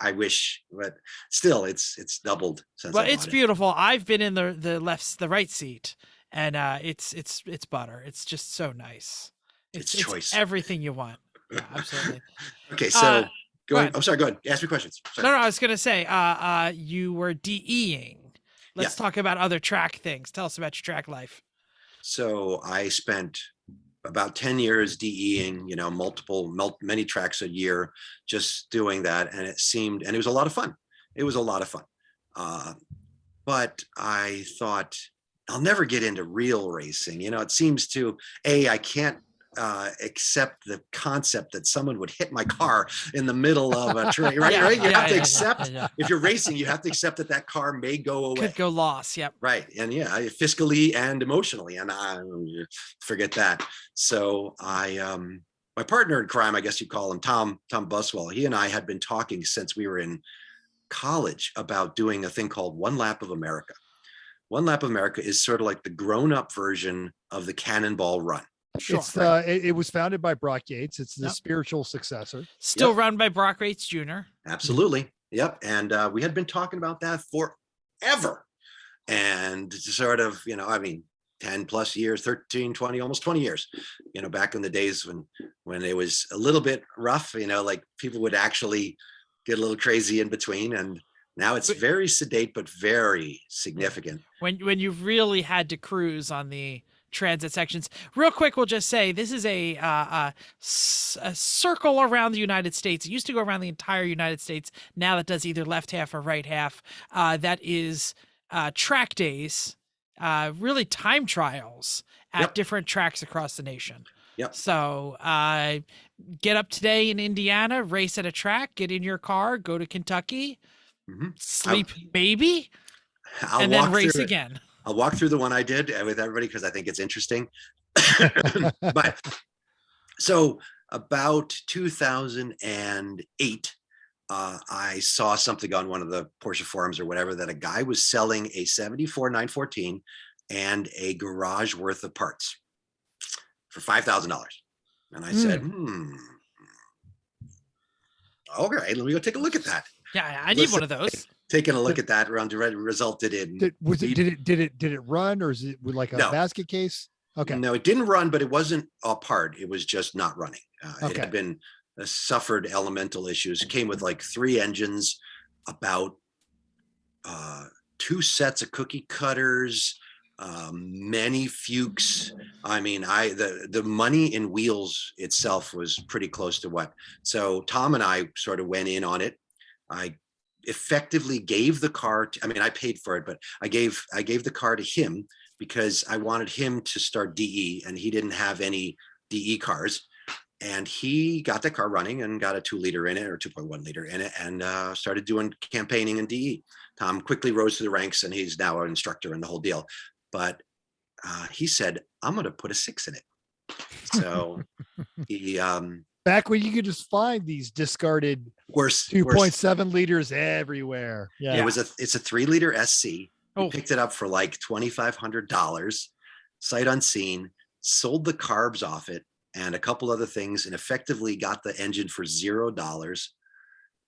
I wish, but still it's doubled since. Well, it's beautiful. I've been in the right seat, and it's butter. It's just so nice. It's choice. Everything you want. Yeah, absolutely. Okay, so go ahead. I'm sorry, go ahead. Ask me questions. Sorry. No, I was gonna say, you were DEing. Let's talk about other track things. Tell us about your track life. So I spent about 10 years DEing, many tracks a year, just doing that. And it was a lot of fun. But I thought I'll never get into real racing. It seems to, I can't accept the concept that someone would hit my car in the middle of a train, right? You have to accept, if you're racing, you have to accept that car may go away. Could go lost, yep. Right, and fiscally and emotionally, and I forget that. So my partner in crime, I guess you call him, Tom Buswell, he and I had been talking since we were in college about doing a thing called One Lap of America. One Lap of America is sort of like the grown-up version of the Cannonball Run. Sure. It's it was founded by Brock Yates. It's the Yep. spiritual successor. Still Yep. run by Brock Yates Jr. Absolutely. Yep. And we had been talking about that forever. And sort of, 10 plus years, 13, 20, almost 20 years, back in the days when it was a little bit rough, like people would actually get a little crazy in between. And now it's very sedate, but very significant. When you really had to cruise on the transit sections. Real quick, we'll just say this is a circle around the United States. It used to go around the entire United States. Now that does either left half or right half. That is track days, really time trials at Yep. different tracks across the nation. Yep. So get up today in Indiana, race at a track, get in your car, go to Kentucky, sleep maybe, and then race again. I'll walk through the one I did with everybody because I think it's interesting. But so about 2008, I saw something on one of the Porsche forums or whatever that a guy was selling a 74 914 and a garage worth of parts for $5,000. And I said, okay, let me go take a look at that. Yeah, I need one of those. Taking a look at that resulted in. Did it run, or is it with like a basket case? Okay. No, it didn't run, but it wasn't apart. It was just not running. It Okay. had been suffered elemental issues. It came with like 3 engines, about 2 sets of cookie cutters, many Fuchs. I mean, the money in wheels itself was pretty close to what. So Tom and I sort of went in on it. I effectively gave the car I paid for it, but I gave the car to him because I wanted him to start DE, and he didn't have any DE cars. And he got the car running and got a 2-liter in it, or 2.1 liter in it, and started doing campaigning in DE. Tom quickly rose to the ranks, and he's now an instructor and the whole deal. But he said, I'm going to put a 6 in it. So he back when you could just find these discarded worse 2.7 liters everywhere. Yeah. It's a 3-liter SC. Oh. Picked it up for like $2,500, sight unseen, sold the carbs off it and a couple other things, and effectively got the engine for $0,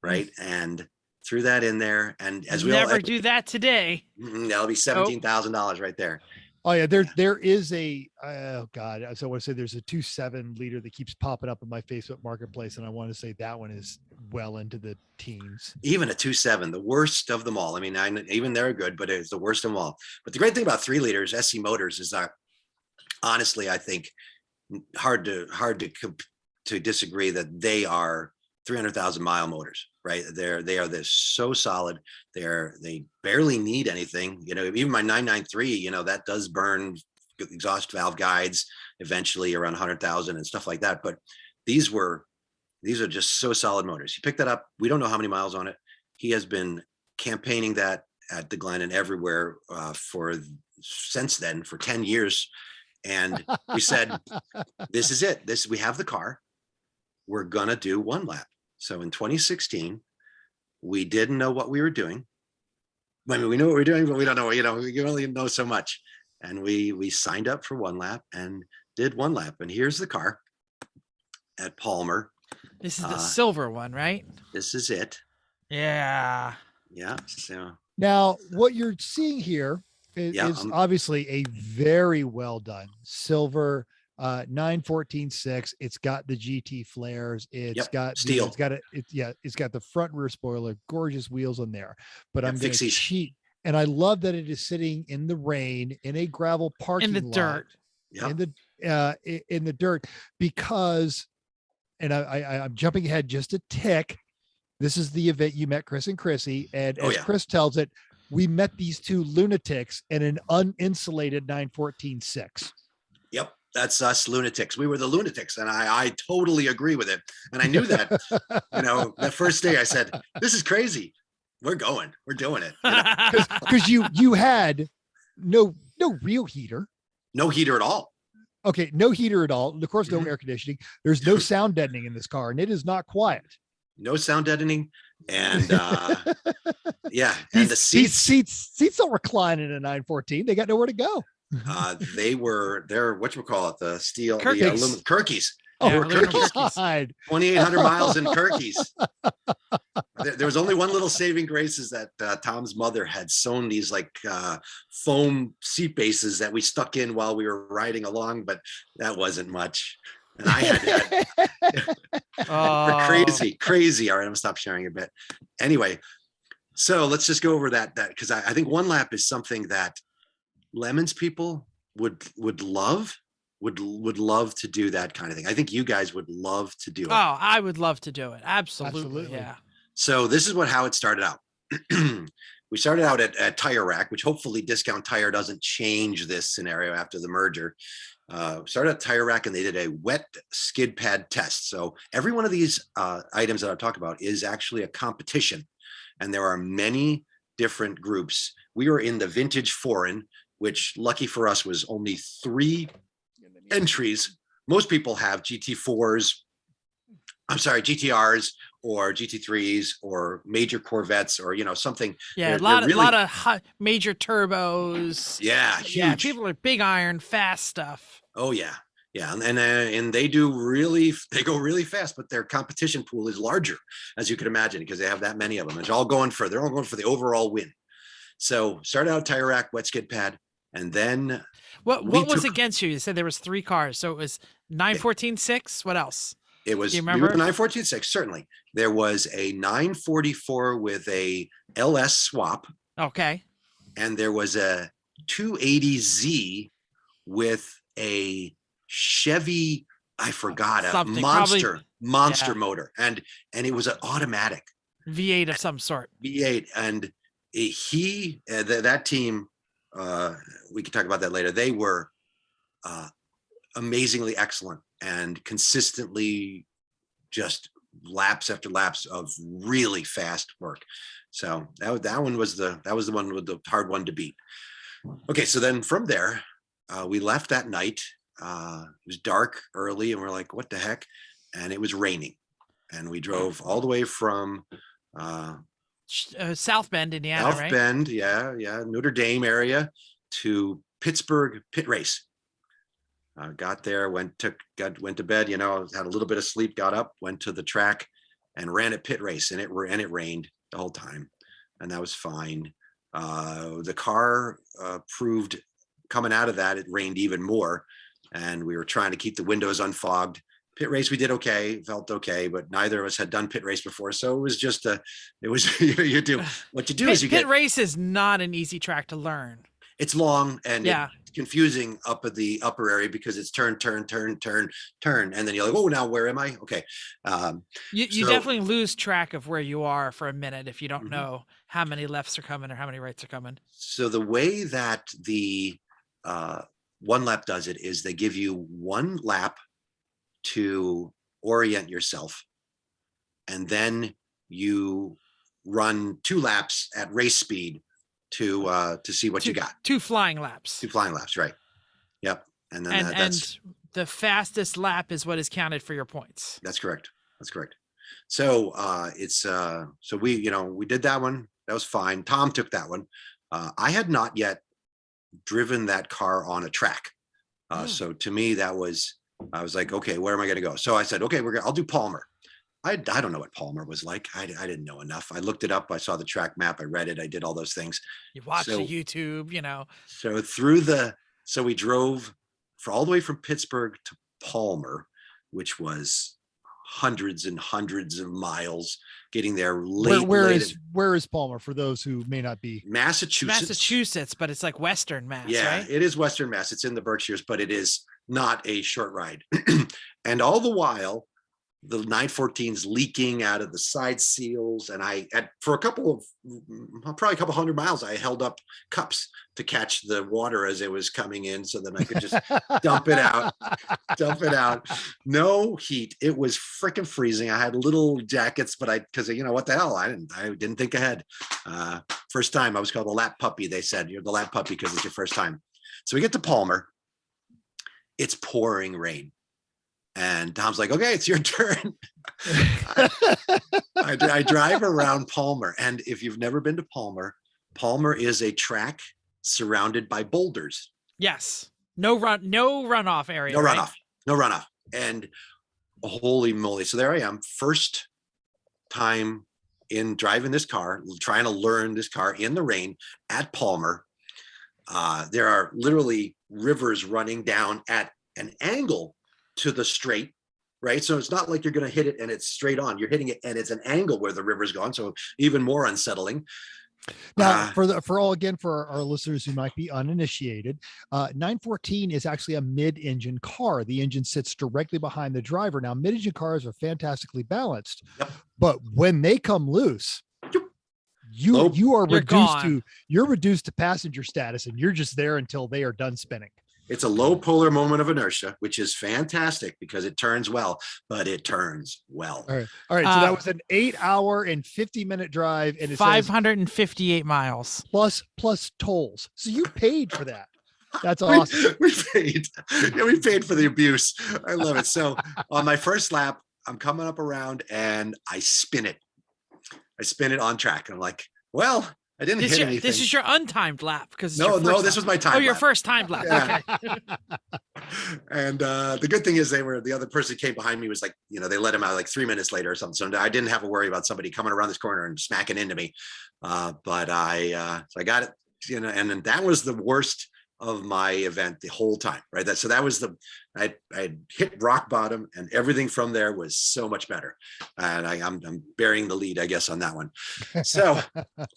right? And threw that in there. And as we never do that today. That'll be $17,000 right there. Oh yeah, there is a oh god. So I want to say there's a 2.7 liter that keeps popping up in my Facebook Marketplace, and I want to say that one is well into the teens. Even a 2.7, the worst of them all. I mean, even they're good, but it's the worst of them all. But the great thing about 3 liters SC motors is that, honestly, I think hard to disagree that they are 300,000 mile motors, right? They're so solid. They barely need anything. Even my 993, that does burn exhaust valve guides eventually around 100,000 and stuff like that. But these are just so solid motors. He picked that up. We don't know how many miles on it. He has been campaigning that at the Glen and everywhere since then for 10 years. And we said, this is it. We have the car. We're going to do 1 lap. So in 2016, we didn't know what we were doing. I mean, we knew what we were doing, but we don't know, you only know so much. And we signed up for 1 lap and did 1 lap. And here's the car at Palmer. This is the silver one, right? This is it. Yeah. Yeah. So now what you're seeing here is obviously a very well done silver 914-6. It's got the GT flares. It's got steel. It's got the front rear spoiler, gorgeous wheels on there. But I'm going to cheat, and I love that it is sitting in the rain in a gravel parking lot, dirt. In the dirt, because, and I'm jumping ahead just a tick. This is the event you met Chris and Chrissy, and as Chris tells it, we met these 2 lunatics in an uninsulated 914-6. Yep. That's us lunatics. We were the lunatics, and I totally agree with it. And I knew that, that first day I said, this is crazy. We're doing it. Because you had no real heater. No heater at all. Okay. No heater at all. Of course, no air conditioning. There's no sound deadening in this car, and it is not quiet. No sound deadening. And and the seats don't recline in a 914. They got nowhere to go. they're whatchamacallit, the steel, the Kirkies. aluminum Kirkies. Oh, Yeah, They were aluminum Kirkies. Kirkies. God. 2,800 miles in Kirkies. There was only one little saving grace is that Tom's mother had sewn these like foam seat bases that we stuck in while we were riding along, but that wasn't much. And I had Oh, crazy. All right, I'm gonna stop sharing a bit. Anyway, so let's just go over that because I think one lap is something that Lemons people would love to do that kind of thing. I think you guys would love to do it. Oh, I would love to do it. Absolutely. Absolutely. Yeah. So this is how it started out. We started out at Tire Rack, which hopefully Discount Tire doesn't change this scenario after the merger. Started at Tire Rack and they did a wet skid pad test. So every one of these items that I'll talk about is actually a competition. And there are many different groups. We were in the vintage foreign, which lucky for us was only 3 entries. Most people have GTRs or GT3s or major Corvettes or something. Yeah, They're a lot really, of major turbos. yeah, huge. Yeah, people are big iron, fast stuff. Oh yeah, and they go really fast, but their competition pool is larger, as you can imagine, because they have that many of them. They're all going for the overall win. So started out Tire Rack, wet skid pad, and then What was against you? You said there was 3 cars, so it was 914.6. What else? It was, do you remember? 914.6, certainly. There was a 944 with a LS swap. Okay. And there was a 280Z with a Chevy, I forgot, a Something, monster yeah. motor. And it was an automatic. V8 of some sort. V8. And that team, we can talk about that later. They were amazingly excellent and consistently just laps after laps of really fast work. So that one was the one with the hard one to beat. Okay, so then from there, we left that night. It was dark early, and we're like, "What the heck?" And it was raining, and we drove all the way from South Bend, Indiana, South right? Bend, yeah, Notre Dame area to Pittsburgh Pit Race. Got there, went to bed, had a little bit of sleep, got up, went to the track and ran at Pit Race, and it rained the whole time, and that was fine. The car proved coming out of that, it rained even more, and we were trying to keep the windows unfogged. Pit Race, we did okay, felt okay, but neither of us had done Pit Race before, so it was just you do what you do is you Pit Race is not an easy track to learn. It's long and yeah. It's confusing up at the upper area because it's turn, and then you're like, oh, now where am I? Okay. You definitely lose track of where you are for a minute if you don't know how many lefts are coming or how many rights are coming. So the way that the one lap does it is they give you 1 lap to orient yourself, and then you run 2 laps at race speed to see what you got. 2 flying laps. 2 flying laps, right? Yep. And then and the fastest lap is what is counted for your points. That's correct. So so we did that one. That was fine. Tom took that one. I had not yet driven that car on a track. So to me, I was like, okay, where am I going to go? So I said, okay, I'll do Palmer. I don't know what Palmer was like. I didn't know enough. I looked it up. I saw the track map. I read it. I did all those things. You watched the YouTube, So we drove all the way from Pittsburgh to Palmer, which was hundreds and hundreds of miles, getting there late. Where is Palmer for those who may not be? Massachusetts, but it's like Western Mass, yeah, right? It is Western Mass. It's in the Berkshires, but it is not a short ride. And all the while, the 914's leaking out of the side seals, and for probably a couple hundred miles, I held up cups to catch the water as it was coming in, so that I could just dump it out. No heat. It was freaking freezing. I had little jackets, but because what the hell? I didn't think ahead. First time I was called the lap puppy. They said you're the lap puppy because it's your first time. So we get to Palmer. It's pouring rain. And Tom's like, okay, it's your turn. I drive around Palmer. And if you've never been to Palmer is a track surrounded by boulders. Yes. No runoff area. No right? runoff. No runoff. And holy moly. So there I am, first time in driving this car, trying to learn this car in the rain at Palmer. There are literally rivers running down at an angle to the straight, right? So it's not like you're going to hit it and it's straight on. You're hitting it and it's an angle where the river's gone. So even more unsettling. Now, for our listeners who might be uninitiated, 914 is actually a mid-engine car. The engine sits directly behind the driver. Now, mid-engine cars are fantastically balanced, but when they come loose, you're reduced to passenger status, and you're just there until they are done spinning. It's a low polar moment of inertia, which is fantastic because it turns well, but it turns well. All right. So that was an 8-hour and 50-minute drive, and it 558 miles plus tolls. So you paid for that. That's awesome. We paid. Yeah, we paid for the abuse. I love it. So on my first lap, I'm coming up around and I spin it. I spin it on track. And I'm like, well, I didn't hit anything. This is your untimed lap because this was my time. Oh, your lap. first time lap. Yeah. Okay. And the good thing is the other person came behind me was like, they let him out like 3 minutes later or something. So I didn't have to worry about somebody coming around this corner and smacking into me. But I got it, and then that was the worst of my event the whole time, right? That was I hit rock bottom, and everything from there was so much better. And I'm bearing the lead, I guess, on that one. So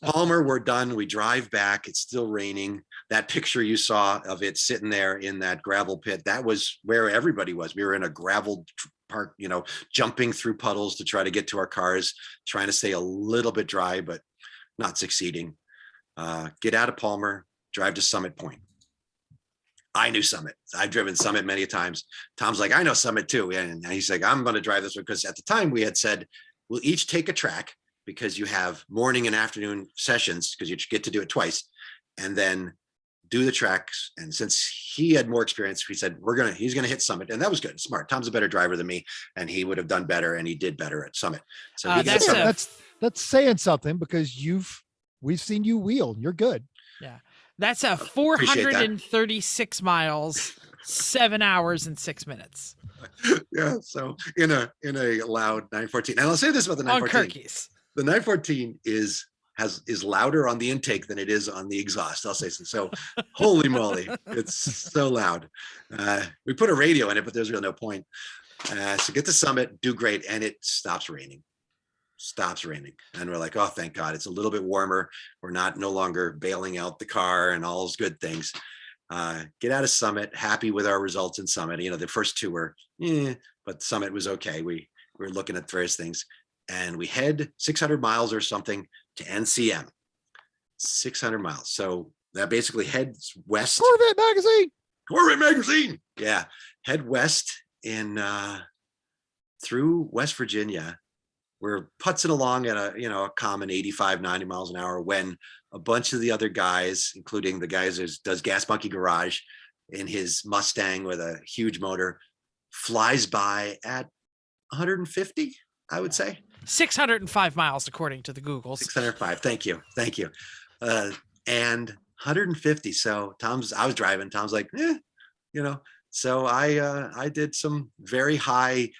Palmer, we're done. We drive back. It's still raining. That picture you saw of it sitting there in that gravel pit, that was where everybody was. We were in a gravel park, jumping through puddles to try to get to our cars, trying to stay a little bit dry, but not succeeding. Get out of Palmer, drive to Summit Point. I knew Summit. I've driven Summit many times. Tom's like, I know Summit too. And he's like, I'm going to drive this one because at the time we had said, we'll each take a track because you have morning and afternoon sessions because you get to do it twice and then do the tracks. And since he had more experience, he said, he's going to hit Summit. And that was good. Smart. Tom's a better driver than me and he would have done better. And he did better at Summit. So that's saying something because we've seen you wheel. You're good. Yeah. That's a 436 miles, 7 hours and 6 minutes. Yeah. So in a loud 914, and I'll say this about the 914. On Kirkies. The 914 is louder on the intake than it is on the exhaust. I'll say so. So holy moly, it's so loud. We put a radio in it, but there's really no point. So get to Summit, do great, and it stops raining. And we're like, oh, thank God, it's a little bit warmer. We're no longer bailing out the car and all those good things. Get out of Summit, happy with our results in Summit. The first two were, but Summit was okay. We were looking at various things, and we head 600 miles or something to NCM. 600 miles. So that basically heads west. Corvette magazine. Yeah, head west in through West Virginia. We're putzing along at a common 85, 90 miles an hour when a bunch of the other guys, including the guys who does Gas Monkey Garage in his Mustang with a huge motor, flies by at 150, I would say. 605 miles, according to the Googles. 605. Thank you. And 150. So I was driving. Tom's like, So I did some very high,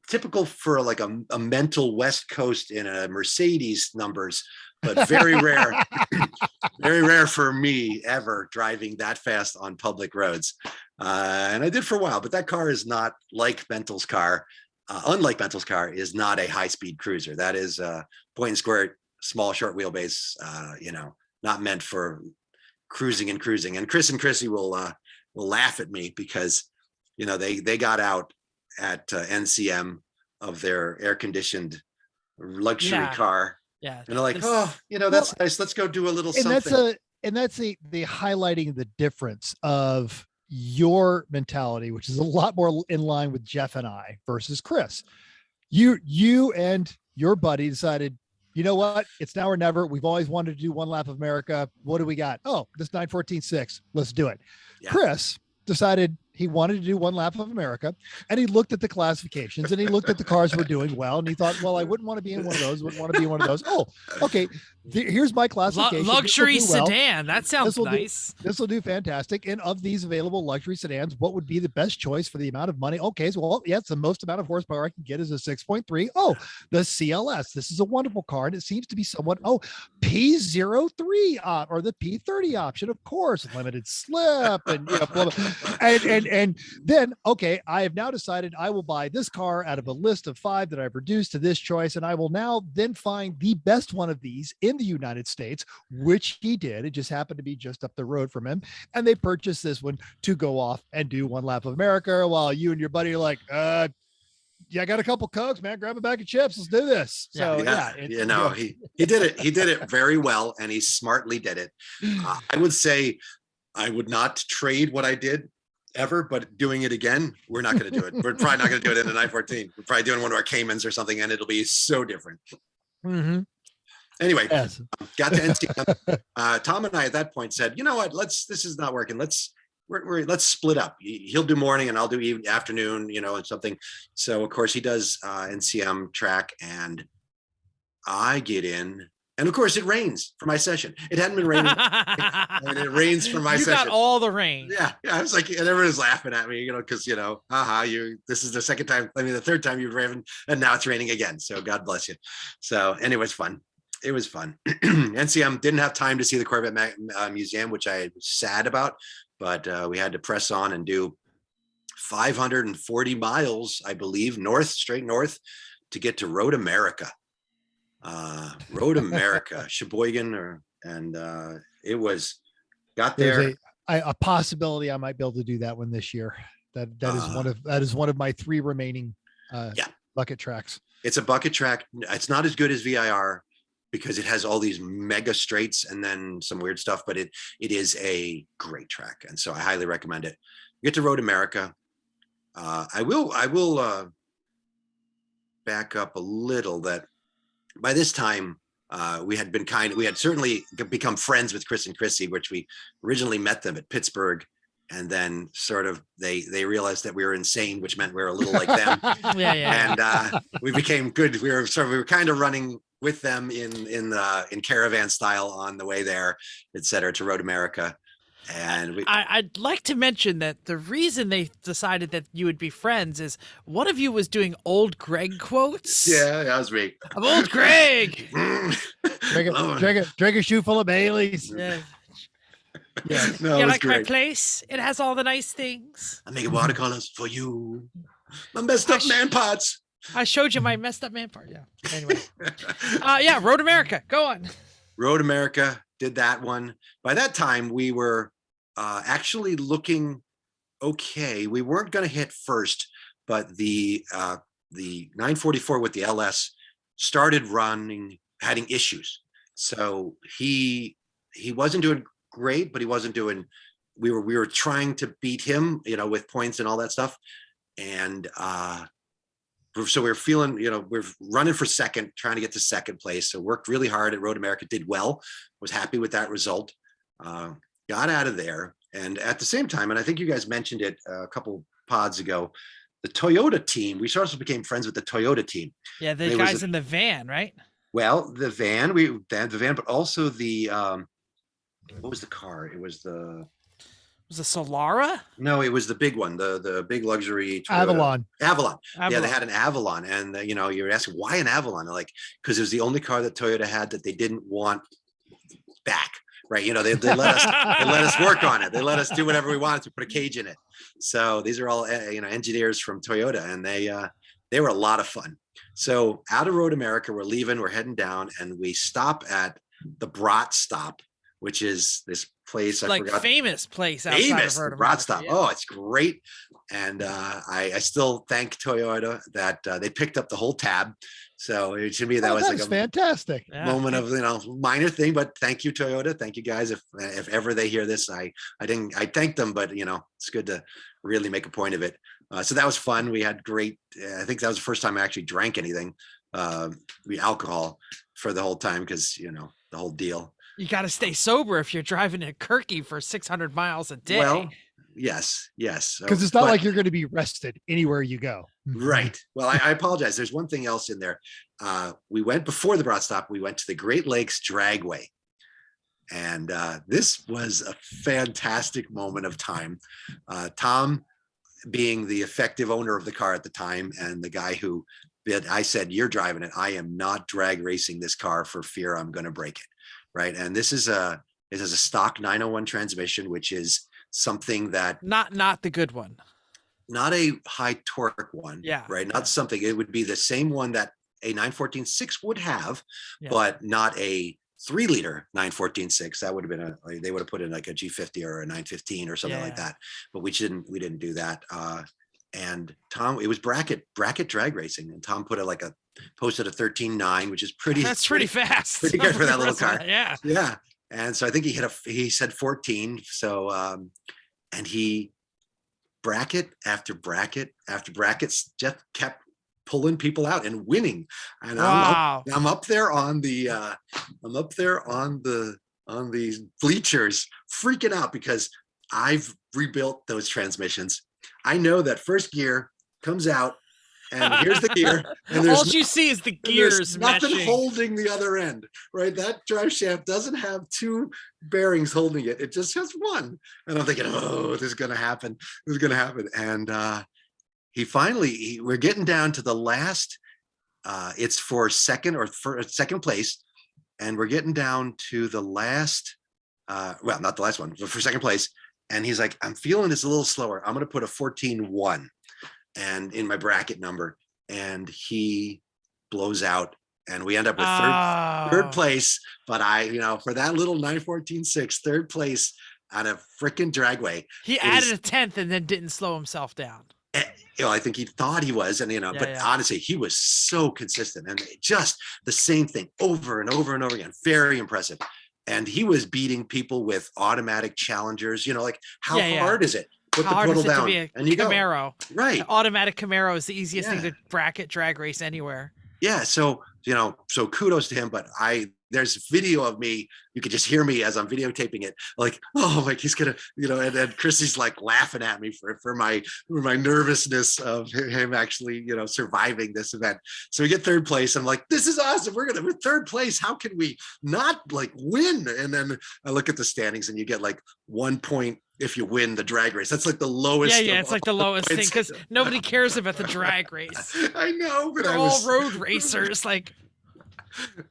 typical for like a mental West Coast in a Mercedes numbers, but very rare, very rare for me ever driving that fast on public roads. And I did for a while, but that car is not like Bentel's car. Unlike Bentel's car, is not a high-speed cruiser. That is point and squirt, small, short wheelbase. Not meant for cruising. And Chris and Chrissy will laugh at me because they got out at NCM of their air-conditioned luxury car. Yeah. And they're like, that's nice. Let's go do a little something. That's the highlighting the difference of your mentality, which is a lot more in line with Jeff and I versus Chris. You and your buddy decided, you know what? It's now or never. We've always wanted to do one lap of America. What do we got? Oh, this 914.6. Let's do it. Yeah. Chris decided, He wanted to do one lap of America, and he looked at the classifications, and he looked at the cars were doing well, and he thought, well, I wouldn't want to be in one of those. Wouldn't want to be in one of those. Oh, okay. Here's my classification. Luxury This will do well. sedan. That sounds nice. This will do fantastic. And of these available luxury sedans, what would be the best choice for the amount of money? Okay, so well, yes, the most amount of horsepower I can get is a 6.3. Oh, the CLS. This is a wonderful car, and it seems to be somewhat P03 or the P30 option, of course, limited slip, and blah, blah. And then okay, I have now decided I will buy this car out of a list of 5 that I've reduced to this choice, and I will now then find the best one of these in the United States, which he did. It just happened to be just up the road from him, and they purchased this one to go off and do one lap of America while you and your buddy are like, yeah, I got a couple Cokes, man, grab a bag of chips, let's do this. So he did it very well, and he smartly did it. I would say I would not trade what I did ever, but doing it again, we're not going to do it. We're probably not going to do it in the 914. We're probably doing one of our Caymans or something, and it'll be so different. Anyway, yes. Got to NCM. Tom and I at that point said, you know what, this is not working. Let's split up. He'll do morning and I'll do afternoon, and something. So of course he does NCM track, and I get in, and of course it rains for my session. It hadn't been raining, and it rains for my session. You got all the rain. Yeah. I was like, and everyone's laughing at me, because this is the second time. I mean, the third time you've driven, and now it's raining again. So God bless you. So anyway, it was fun. NCM didn't have time to see the Corvette Museum, which I was sad about, but we had to press on and do 540 miles, I believe, straight north to get to Road America. Sheboygan, it was got there. There's a possibility I might be able to do that one this year. That is one of my 3 remaining bucket tracks. It's a bucket track. It's not as good as VIR, because it has all these mega straights and then some weird stuff, but it is a great track. And so I highly recommend it. Get to Road America. I will back up a little that by this time we had certainly become friends with Chris and Chrissy, which we originally met them at Pittsburgh. And then sort of they realized that we were insane, which meant we were a little like them. And we became good. We were kind of running with them in caravan style on the way there, et cetera, to Road America. And I'd like to mention that the reason they decided that you would be friends is one of you was doing old Greg quotes. Yeah, that was me. I'm old Greg. Drink a shoe full of Baileys. Yeah. Yeah. No, You like great. my place? It has all the nice things. I'm making watercolors for you. My messed up man pots. I showed you my messed up man part. Yeah. Anyway. Road America. Go on. Road America, did that one. By that time, we were actually looking okay. We weren't going to hit first, but the 944 with the LS started having issues. So he wasn't doing great, but he wasn't doing. We were trying to beat him, with points and all that stuff, and so we were feeling, we're running for second, trying to get to second place. So worked really hard at Road America, did well, was happy with that result, got out of there. And at the same time, and I think you guys mentioned it a couple pods ago, the Toyota team, we also became friends with the Toyota team. Yeah, the guys in the van, right? Well, the van, but also the, what was the car? It was Was it Solara? No, it was the big one, the big luxury Toyota. Avalon. Yeah, they had an Avalon, and you're asking why an Avalon? They're like, because it was the only car that Toyota had that they didn't want back, right? They let us work on it. They let us do whatever we wanted to, put a cage in it. So these are all engineers from Toyota, and they were a lot of fun. So out of Road America, we're leaving, we're heading down, and we stop at the Brat Stop, which is this place. Famous place outside of Road Brat Stop. Yeah. Oh, it's great. And I still thank Toyota that they picked up the whole tab. So to me, that was like a fantastic moment of, minor thing, but thank you, Toyota. Thank you guys. If ever they hear this, I thank them, but it's good to really make a point of it. So that was fun. We had great, I think that was the first time I actually drank anything, alcohol for the whole time. Cause the whole deal. You got to stay sober if you're driving to Kirky for 600 miles a day. Well, Yes. Because it's not like you're going to be rested anywhere you go. Right. Well, I apologize. There's one thing else in there. We went before the broad stop. We went to the Great Lakes Dragway. And this was a fantastic moment of time. Tom, being the effective owner of the car at the time, and the guy who bid, I said, "You're driving it. I am not drag racing this car for fear I'm going to break it." Right. And this is a stock 901 transmission, which is something that not the good one. Not a high torque one. Yeah. Right. Not something, it would be the same one that a 914.6 would have, Yeah. but not a 3-liter 914.6. That would have been they would have put in like a G50 or a 915 or something like that. But we didn't do that. And Tom, it was bracket drag racing, and Tom posted a 13.9, which is That's pretty fast. Pretty good for that little car. Yeah. Yeah. And so I think he said 14. So, and he bracket after bracket after brackets just kept pulling people out and winning. And Wow. I'm up there on the bleachers freaking out because I've rebuilt those transmissions. I know that first gear comes out and here's the gear, and all you see is the gears nothing meshing. holding the other end, right? That drive shaft doesn't have two bearings holding it. It just has one. And I'm thinking, oh, this is going to happen. And we're getting down to the last, it's for second place. And we're getting down to the last, well, not the last one, but for second place. And he's like, I'm feeling this a little slower. I'm going to put a 14.1 and in my bracket number. And he blows out and we end up with third place. But for that little 914.6, third place on a freaking dragway. He added a 10th and then didn't slow himself down. I think he thought he was, and honestly, he was so consistent, and just the same thing over and over and over again. Very impressive. And he was beating people with automatic challengers. Like how hard is it? Put the pedal down, and you Camaro. Go. Right. An automatic Camaro is the easiest thing to bracket drag race anywhere. Yeah. So kudos to him. But there's video of me. You could just hear me as I'm videotaping it. Like, oh, like he's gonna, and then Chrissy's like laughing at me for my nervousness of him actually, surviving this event. So we get third place. I'm like, this is awesome. We're third place. How can we not win? And then I look at the standings, and you get 1 point if you win the drag race. That's the lowest. Yeah, it's the lowest thing because nobody cares about the drag race. I know, but they're all road racers. But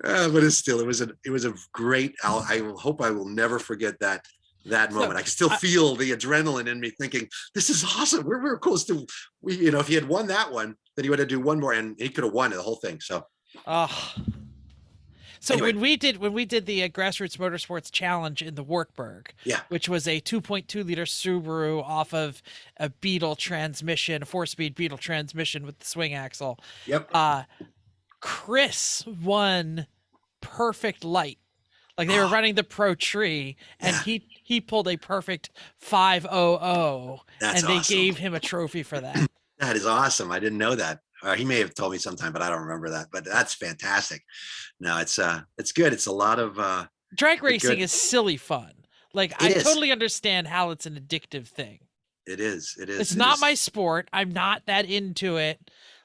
it was a great. I hope I will never forget that moment. I can still feel the adrenaline in me, thinking, "This is awesome. We're close to." If he had won that one, then he would have to do one more, and he could have won the whole thing. So. So anyway. when we did the Grassroots Motorsports Challenge in the Wartburg, which was a 2.2 liter Subaru off of a Beetle transmission, a 4-speed Beetle transmission with the swing axle. Yep. Chris won perfect light. They were running the Pro Tree, and he pulled a perfect 500. That's and they awesome. gave him a trophy for that. That is awesome. I didn't know that. He may have told me sometime, but I don't remember that. But that's fantastic. No, it's good. It's a lot of drag racing is silly fun. I totally understand how it's an addictive thing. It is. It's not my sport. I'm not that into it.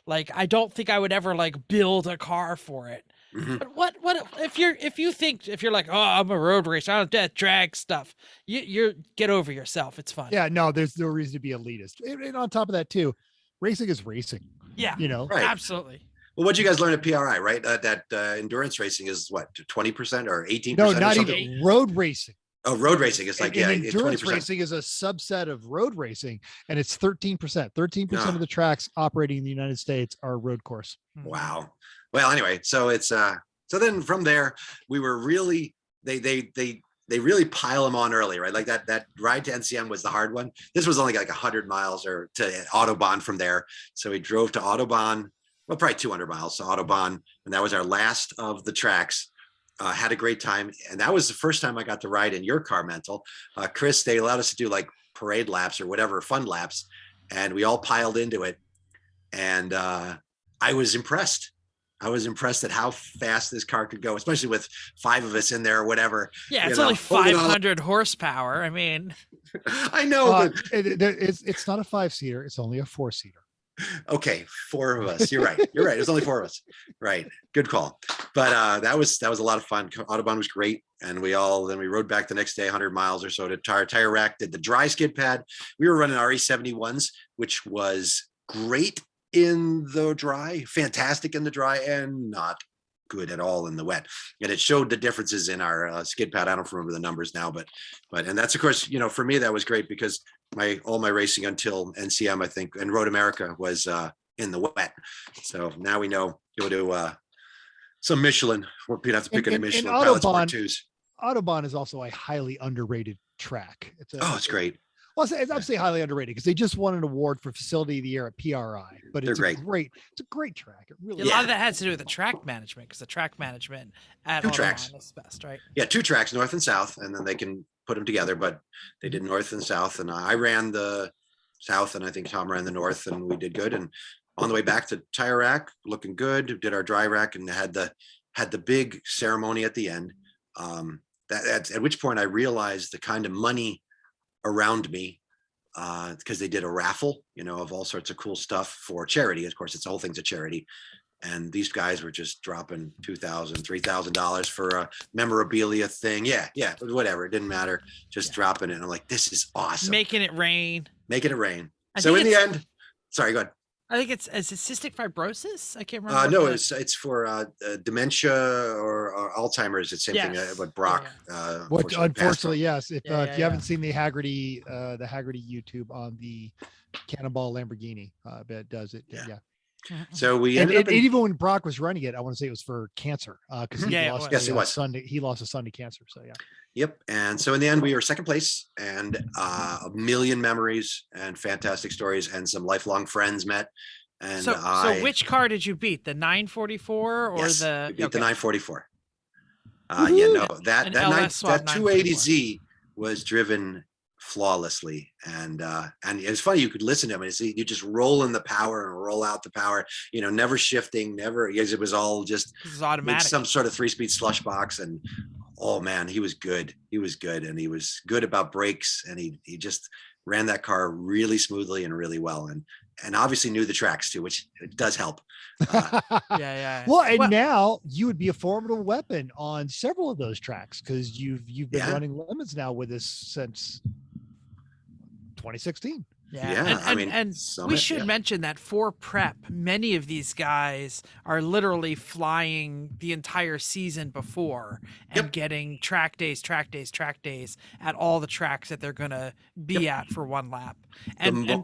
I don't think I would ever build a car for it. Mm-hmm. But what if you're like, oh, I'm a road racer, I don't do that drag stuff. You get over yourself. It's fun. Yeah, no, there's no reason to be elitist. And on top of that too, racing is racing. Yeah, right. Absolutely. Well, what'd you guys learn at PRI, right? That endurance racing is what, 20% or 18%? No, not even road racing. Oh, road racing. It's endurance 20%. racing is a subset of road racing, and it's 13%. 13% of the tracks operating in the United States are road course. Wow. Well, anyway, so it's so then from there we were really they really pile them on early, right? That ride to NCM was the hard one. This was only 100 miles or to Autobahn from there. So we drove to Autobahn, well, probably 200 miles to Autobahn. And that was our last of the tracks. Had a great time. And that was the first time I got to ride in your car, Mental. Chris, they allowed us to do parade laps or whatever, fun laps. And we all piled into it. And I was impressed. I was impressed at how fast this car could go, especially with 5 of us in there or whatever. Yeah, it's only 500 horsepower. I mean, I know, but it's not a 5-seater. It's only a 4-seater. okay, 4 of us. You're right. You're right. There's only 4 of us. Right. Good call. But that was a lot of fun. Autobahn was great. And we rode back the next day, 100 miles or so to Tire Rack, did the dry skid pad. We were running RE71s, which was great in the dry, fantastic in the dry, and not good at all in the wet. And it showed the differences in our skid pad. I don't remember the numbers now, but and that's, of course, for me, that was great because all my racing until NCM, I think, and Road America was in the wet. So now we know go to some Michelin. We'd have to pick a Michelin Pilot Sport 2s. Autobahn is also a highly underrated track. It's great. Well, I'd say highly underrated because they just won an award for Facility of the Year at PRI. But it's a great track. It really a lot of that has to do with the track management because the track management at Two tracks is best, right? Yeah, 2 tracks, north and south, and then they can put them together. But they did north and south, and I ran the south, and I think Tom ran the north, and we did good. And on the way back to Tire Rack, looking good. Did our dry rack and had the big ceremony at the end. At which point I realized the kind of money around me, because they did a raffle, of all sorts of cool stuff for charity. Of course, the whole thing's a charity. And these guys were just dropping $2,000, $3,000 for a memorabilia thing. Yeah, whatever. It didn't matter. Just dropping it. And I'm like, this is awesome. Making it rain. So in the end, sorry, go ahead. I think it's cystic fibrosis. I can't remember. No, it's for dementia or Alzheimer's. It's the same thing what Brock. Unfortunately, yes. If you haven't seen the Haggerty YouTube on the Cannonball Lamborghini, it does it. Yeah. So we ended up even when Brock was running it, I want to say it was for cancer because he lost he lost a son to cancer. So yeah. Yep. And so in the end, we were second place, and a million memories and fantastic stories and some lifelong friends met. And so which car did you beat? The 944 or we beat the 944? That 280Z was driven flawlessly, and it's funny, you could listen to him and see you just roll in the power and roll out the power, never shifting, because it was all just automatic, some sort of 3-speed slush box. And oh man, he was good, and he was good about brakes, and he just ran that car really smoothly and really well, and obviously knew the tracks too, which it does help. Well, now you would be a formidable weapon on several of those tracks because you've been running limits now with us since 2016. And we should mention that for prep, many of these guys are literally flying the entire season before and getting track days at all the tracks that they're going to be at for one lap. And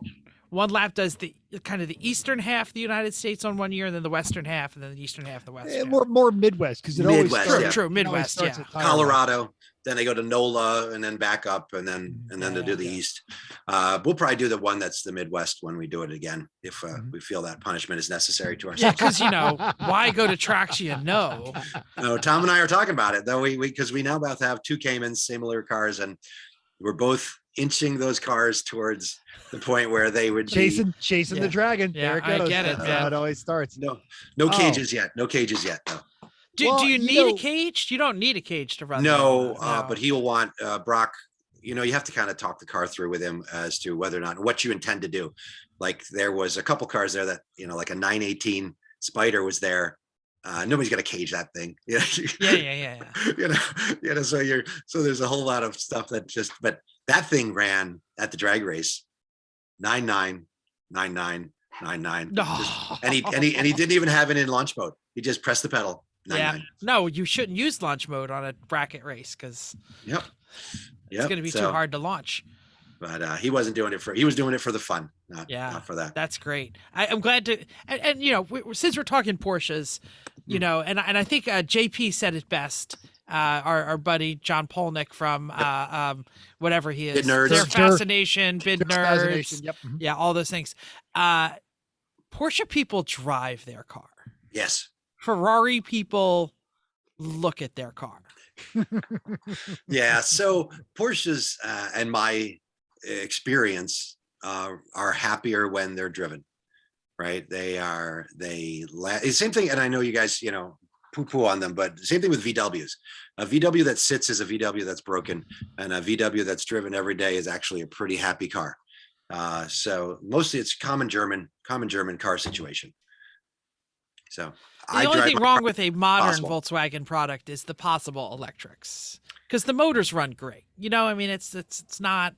one lap does the kind of the eastern half of the United States on one year, and then the western half, and then the eastern half of the west. More Midwest, because it always starts. True, Midwest, Colorado. Then they go to NOLA and then back up, and then they do the East. We'll probably do the one that's the Midwest when we do it again, if we feel that punishment is necessary to ourselves. Yeah, because why go to tracks No, Tom and I are talking about it though. Because we now both have 2 Caymans, similar cars, and we're both inching those cars towards the point where they would chasing the dragon. Yeah, there it goes. I get it. That's how it always starts. No cages yet. No cages yet. No. Do you need a cage? You don't need a cage to run. No, but he'll want Brock. You have to kind of talk the car through with him as to whether or not what you intend to do. Like there was a couple cars there that like a 918 Spider was there. Nobody's gonna cage that thing. Yeah. So there's a whole lot of stuff but that thing ran at the drag race 999999. And he didn't even have it in launch mode. He just pressed the pedal. 99. No, you shouldn't use launch mode on a bracket race because it's going to be too hard to launch. But he wasn't doing it he was doing it for the fun, not for that. That's great. I'm glad to, and since we're talking Porsches, and I think JP said it best. Our buddy John Polnick from whatever he is, Bid Nerds. Their Fascination, Bid Nerds, yep. Yeah, all those things. Porsche people drive their car. Yes. Ferrari people look at their car. Yeah. So Porsches, and my experience, are happier when they're driven. right? Same thing. And I know you guys, poo-poo on them, but same thing with VWs. A VW that sits is a VW that's broken, and a VW that's driven every day is actually a pretty happy car. So mostly it's common German car situation. So the only thing wrong with a modern possible. Volkswagen product is the possible electrics, because the motors run great. I mean, it's not.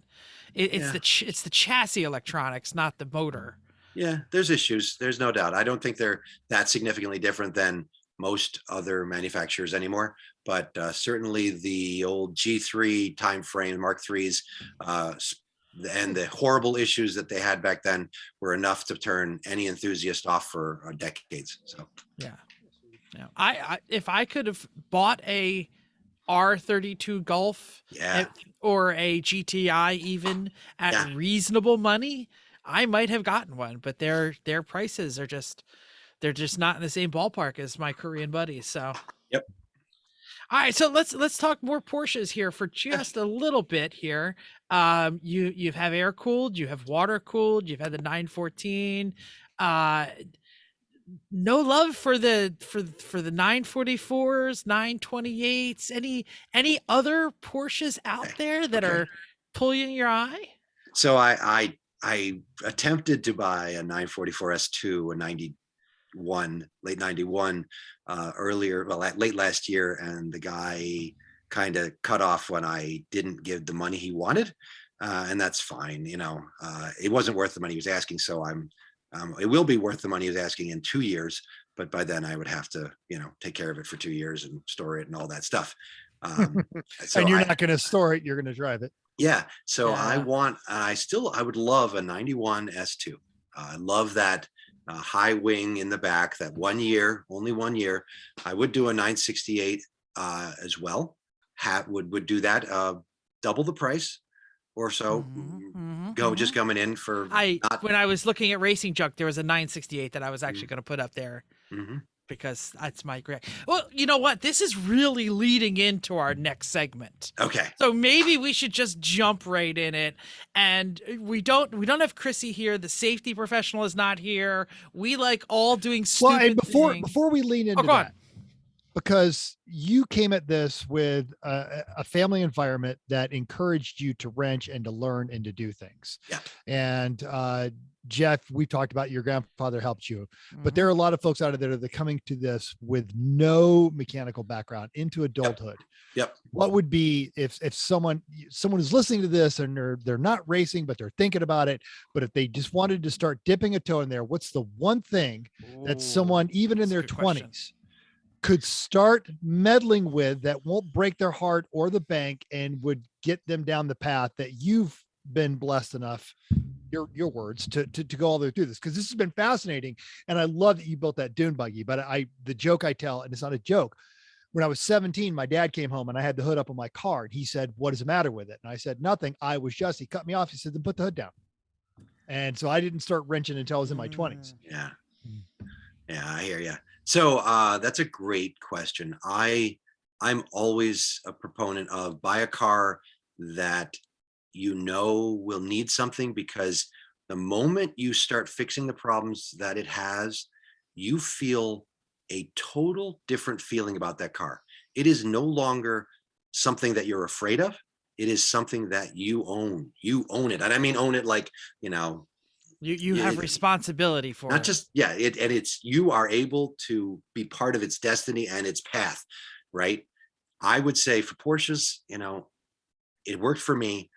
It's the chassis electronics, not the motor. Yeah, there's issues. There's no doubt. I don't think they're that significantly different than most other manufacturers anymore, but certainly the old G3 timeframe Mark IIIs and the horrible issues that they had back then were enough to turn any enthusiast off for decades. So yeah. I if I could have bought a R32 Golf or a GTI even at reasonable money, I might have gotten one, but their prices are they're just not in the same ballpark as my Korean buddies. So yep. All right, so let's talk more Porsches here for just a little bit here. You have air cooled, you have water cooled, you've had the 914. No love for the 944s, 928s. Any other Porsches out there that are pulling your eye? So I attempted to buy a 944 S2, a 91, late 91, late last year, and the guy kind of cut off when I didn't give the money he wanted, and that's fine. It wasn't worth the money he was asking, so it will be worth the money he was asking in 2 years, but by then I would have to, take care of it for 2 years and store it and all that stuff. So and you're not going to store it; you're going to drive it. Yeah. So I would love a 91 S2. I love that high wing in the back, that only 1 year. I would do a 968 as well. Would do that, double the price or so. Just coming in for. When I was looking at Racing Junk, there was a 968 that I was actually going to put up there. Because that's my great. Well, you know what? This is really leading into our next segment. Okay. So maybe we should just jump right in it. And we don't have Chrissy here. The safety professional is not here. We like all doing stupid things. Before we lean into that, because you came at this with a family environment that encouraged you to wrench and to learn and to do things. Yeah. And Jeff, we talked about your grandfather helped you, but there are a lot of folks out there that are coming to this with no mechanical background into adulthood. Yep. What would be if someone is listening to this and they're not racing, but they're thinking about it, but if they just wanted to start dipping a toe in there, what's the one thing that someone, even in their 20s, could start meddling with that won't break their heart or the bank and would get them down the path that you've been blessed enough, your words, to go all the way through this? Because this has been fascinating, and I love that you built that dune buggy. But the joke I tell, and it's not a joke, when I was 17, my dad came home and I had the hood up on my car, and he said, "What is the matter with it?" And I said, "Nothing. He cut me off." He said, "Then put the hood down." And so I didn't start wrenching until I was in my 20s. Yeah, I hear you. So that's a great question. I'm always a proponent of buy a car that will need something, because the moment you start fixing the problems that it has, you feel a total different feeling about that car. It is no longer something that you're afraid of. It is something that you own. You own it. And I mean, own it like, you have responsibility for not just, you are able to be part of its destiny and its path, right? I would say for Porsches, it worked for me.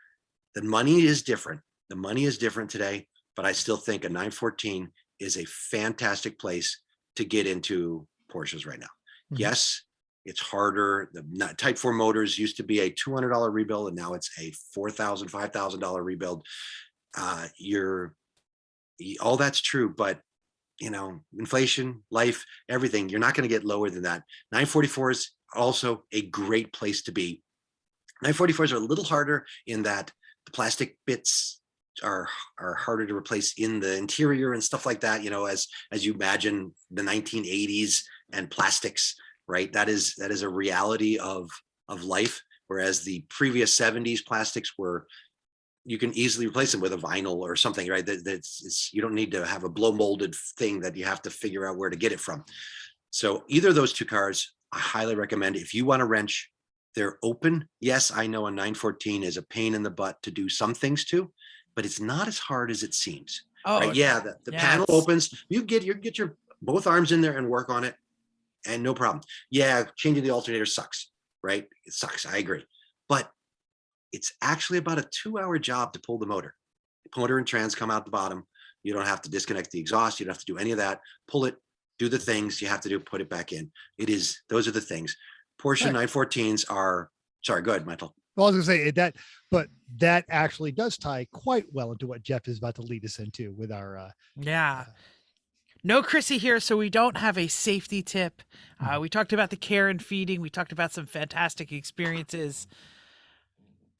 The money is different. The money is different today, but I still think a 914 is a fantastic place to get into Porsches right now. Yes, it's harder. The Type 4 motors used to be a $200 rebuild, and now it's a $4,000, $5,000 rebuild. All that's true, but inflation, life, everything, you're not going to get lower than that. 944 is also a great place to be. 944s are a little harder in that the plastic bits are harder to replace in the interior and stuff like that, as you imagine the 1980s and plastics, right? That is a reality of life. Whereas the previous 70s plastics were you can easily replace them with a vinyl or something, right? You don't need to have a blow molded thing that you have to figure out where to get it from. So either of those two cars, I highly recommend. If you want a wrench, they're open. Yes, I know a 914 is a pain in the butt to do some things to, but it's not as hard as it seems. Oh, right? Yeah, the panel opens. You get your both arms in there and work on it, and no problem. Yeah, changing the alternator sucks, right? It sucks. I agree, but it's actually about a 2-hour job to pull the motor. The motor and trans come out the bottom. You don't have to disconnect the exhaust. You don't have to do any of that. Pull it, do the things you have to do, put it back in. Those are the things. Porsche 914s are, sorry, go ahead, Michael. Well, I was going to say that, but that actually does tie quite well into what Jeff is about to lead us into with our. No Chrissy here, so we don't have a safety tip. We talked about the care and feeding. We talked about some fantastic experiences.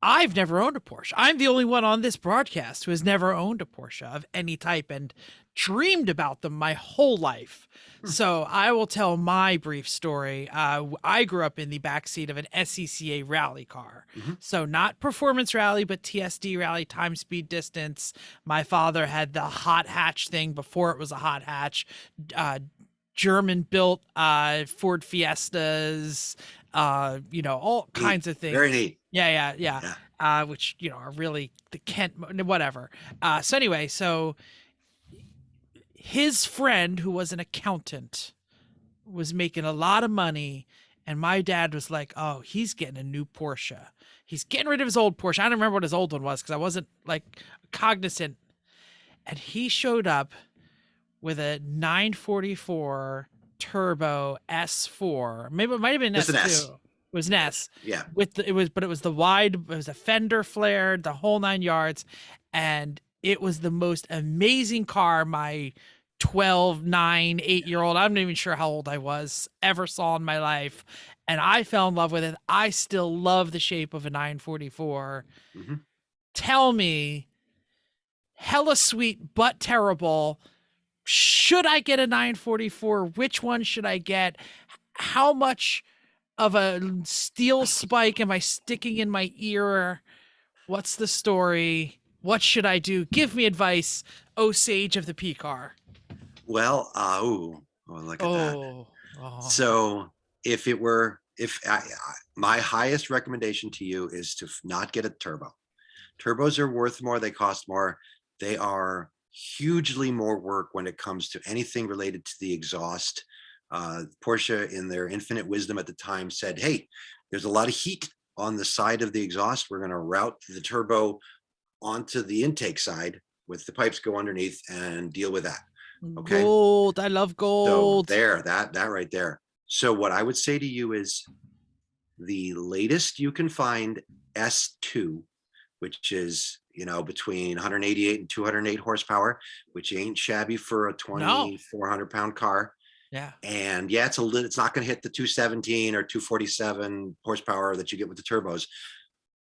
I've never owned a Porsche. I'm the only one on this broadcast who has never owned a Porsche of any type and dreamed about them my whole life. So I will tell my brief story. I grew up in the backseat of an SCCA rally car. So not performance rally, but TSD rally, time, speed, distance. My father had the hot hatch thing before it was a hot hatch. German built Ford Fiestas, all kinds of things. Very neat. Yeah. Which, are really the Kent, whatever. So anyway, his friend, who was an accountant, was making a lot of money. And my dad was like, oh, he's getting a new Porsche. He's getting rid of his old Porsche. I don't remember what his old one was because I wasn't cognizant. And he showed up with a 944 turbo S4. Maybe it might have been S2. It was an S. Yeah. It was the wide, it was a fender flared, the whole 9 yards. And it was the most amazing car my 12, 9, 8-year-old, I'm not even sure how old I was, ever saw in my life. And I fell in love with it. I still love the shape of a 944. Tell me, hella sweet but terrible, should I get a 944? Which one should I get? How much of a steel spike am I sticking in my ear? What's the story? What should I do? Give me advice, oh sage of the PCar. Well, look at that. So my highest recommendation to you is to not get a turbo. Turbos are worth more. They cost more. They are hugely more work when it comes to anything related to the exhaust. Porsche, in their infinite wisdom at the time, said, hey, there's a lot of heat on the side of the exhaust. We're going to route the turbo onto the intake side with the pipes go underneath and deal with that. Okay. Gold. I love gold. So there, that right there. So what I would say to you is the latest you can find S2, which is, between 188 and 208 horsepower, which ain't shabby for a 2,400 pound car. Yeah. And yeah, it's not going to hit the 217 or 247 horsepower that you get with the turbos,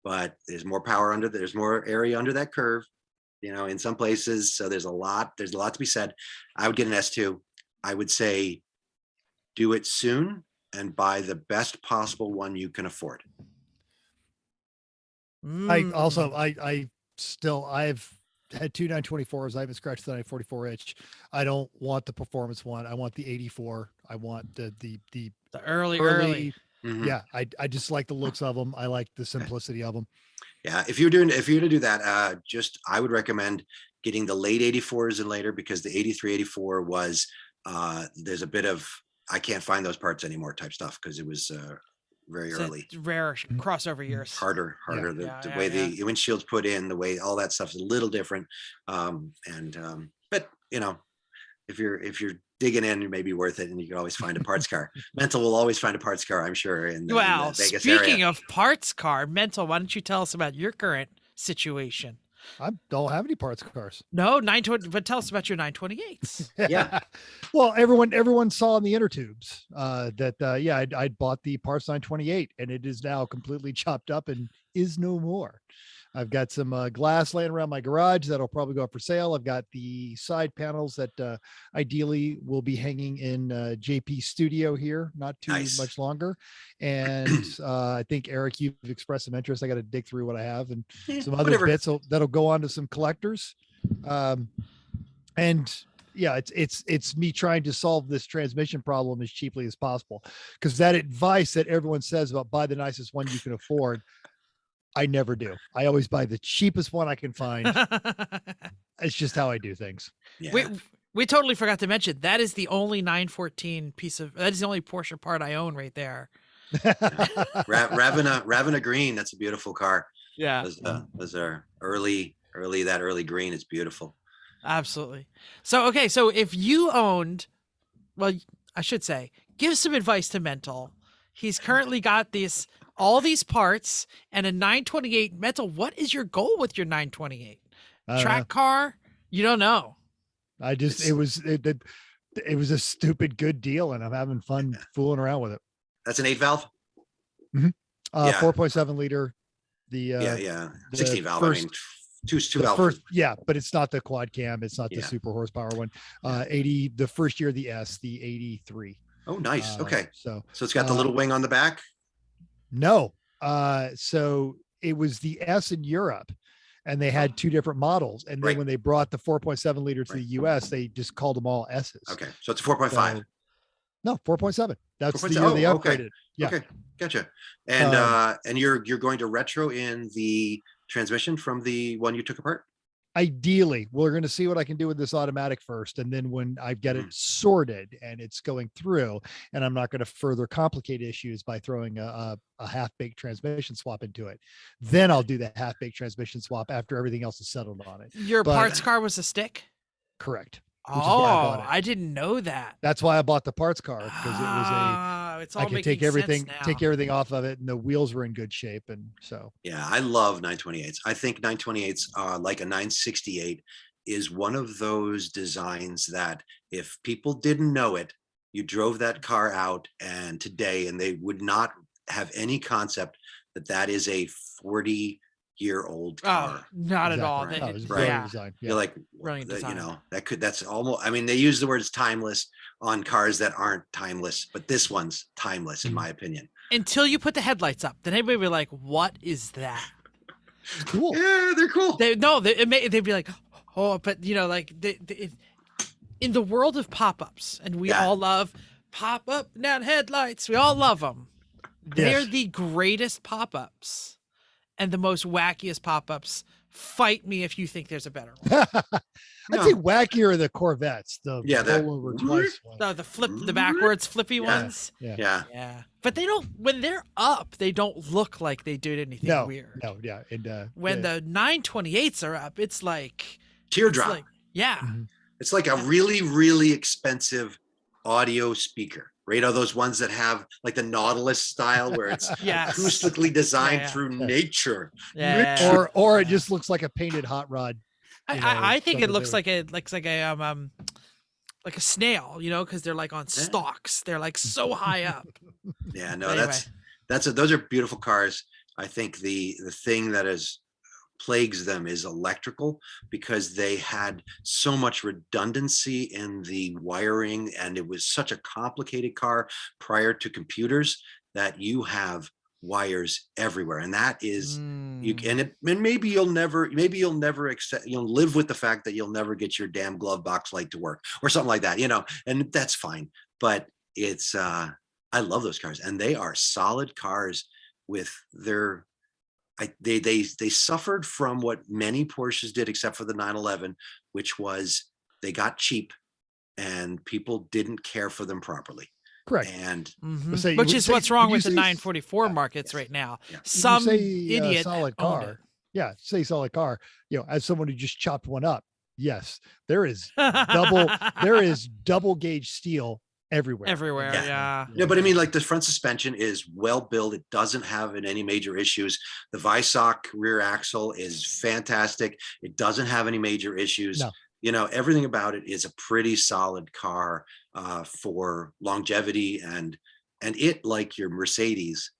but there's more power there's more area under that curve, in some places. So there's a lot to be said. I would get an S2. I would say do it soon and buy the best possible one you can afford. I've had two 924s. I haven't scratched the 944 itch. I don't want the performance one. I want the 84. I want the early. Yeah. I just like the looks of them. I like the simplicity of them. Yeah. If you're going to do that, I would recommend getting the late 84s and later, because the 83, 84 was, there's a bit of, I can't find those parts anymore type stuff, because it was, very early, rare crossover years, harder. The way the windshield's put in, the way all that stuff is a little different. But if you're digging in, it may be worth it, and you can always find a parts car. Mental will always find a parts car, I'm sure. In the Vegas speaking area. Of parts car, Mental, why don't you tell us about your current situation? I don't have any parts cars. No, 920, but tell us about your 928s. Yeah. Well, everyone saw in the inner tubes that I'd bought the parts 928, and it is now completely chopped up and is no more. I've got some glass laying around my garage that'll probably go up for sale. I've got the side panels that ideally will be hanging in JP studio here, not too Nice. much longer. And I think Eric, you've expressed some interest. I got to dig through what I have and some other Whatever. bits that'll go on to some collectors. And yeah, it's me trying to solve this transmission problem as cheaply as possible, because that advice that everyone says about buy the nicest one you can afford, I never do. I always buy the cheapest one I can find. It's just how I do things. Yeah. We totally forgot to mention that is the only 914 that is the only Porsche part I own right there. Ravenna green. That's a beautiful car. Yeah. Those are early green. It's beautiful. Absolutely. So, okay. So if you owned, well, I should say, give some advice to Mental. He's currently got all these parts and a 928. Mental, what is your goal with your 928? Track car? You don't know. It was a stupid good deal, and I'm having fun fooling around with it. That's an 8-valve. Mm-hmm. Yeah. 4.7 liter. The 16 valve. I mean, two valve. First, yeah, but it's not the quad cam. It's not the super horsepower one. 80. The first year, the 83. Oh, nice. Okay. So it's got the little wing on the back. No. So it was the S in Europe, and they had two different models. And then when they brought the 4.7 liter to the US, they just called them all S's. Okay. So it's a 4.5. No, 4.7. That's the year they upgraded. Okay. Yeah. Okay. Gotcha. And you're going to retro in the transmission from the one you took apart? Ideally, we're going to see what I can do with this automatic first. And then when I get it sorted and it's going through, and I'm not going to further complicate issues by throwing a half-baked transmission swap into it, then I'll do the half-baked transmission swap after everything else is settled on it. Your parts car was a stick? Correct. Oh, I didn't know that. That's why I bought the parts car, because I could take everything off of it, and the wheels were in good shape. And so, yeah, I love 928s. I think 928s, like a 968, is one of those designs that if people didn't know it, you drove that car out and they would not have any concept that is a 40-year-old car. Not at all. Right. Design. You're like, that's almost, I mean, they use the words timeless on cars that aren't timeless, but this one's timeless in my opinion. Until you put the headlights up, then everybody would be like, what is that? Cool. Yeah, they're cool. They'd be like, oh, but in the world of pop-ups, and we all love pop-up now headlights. We all love them. They're the greatest pop-ups. And the most wackiest pop-ups. Fight me if you think there's a better one. I'd say wackier the Corvettes. The rollover twice one. The backwards flippy ones. Yeah. But they don't. When they're up, they don't look like they did anything weird. No. Yeah. And when the 928s are up, it's like teardrop. It's like a really, really expensive audio speaker. Right? Those ones that have like the Nautilus style where it's acoustically designed through nature. Yeah. Or it just looks like a painted hot rod. I think it looks like a snail, because they're like on stalks. They're like so high up. Yeah, no, anyway. Those are beautiful cars. I think the thing that plagues them is electrical, because they had so much redundancy in the wiring, and it was such a complicated car prior to computers that you have wires everywhere, and that is and maybe you'll never accept, live with the fact that you'll never get your damn glove box light to work or something like that, and that's fine. But it's I love those cars, and they are solid cars with their they suffered from what many Porsches did, except for the 911, which was they got cheap and people didn't care for them properly. Correct. And which is what's wrong with the 944 markets right now. Yeah. Some idiot solid car. Yeah, say solid car. As someone who just chopped one up, yes, there is double gauge steel everywhere. Yeah. No, but I mean, like, the front suspension is well built. It doesn't have any major issues. The Visoc rear axle is fantastic. It doesn't have any major issues. No. Everything about it is a pretty solid car for longevity, and it, like your Mercedes,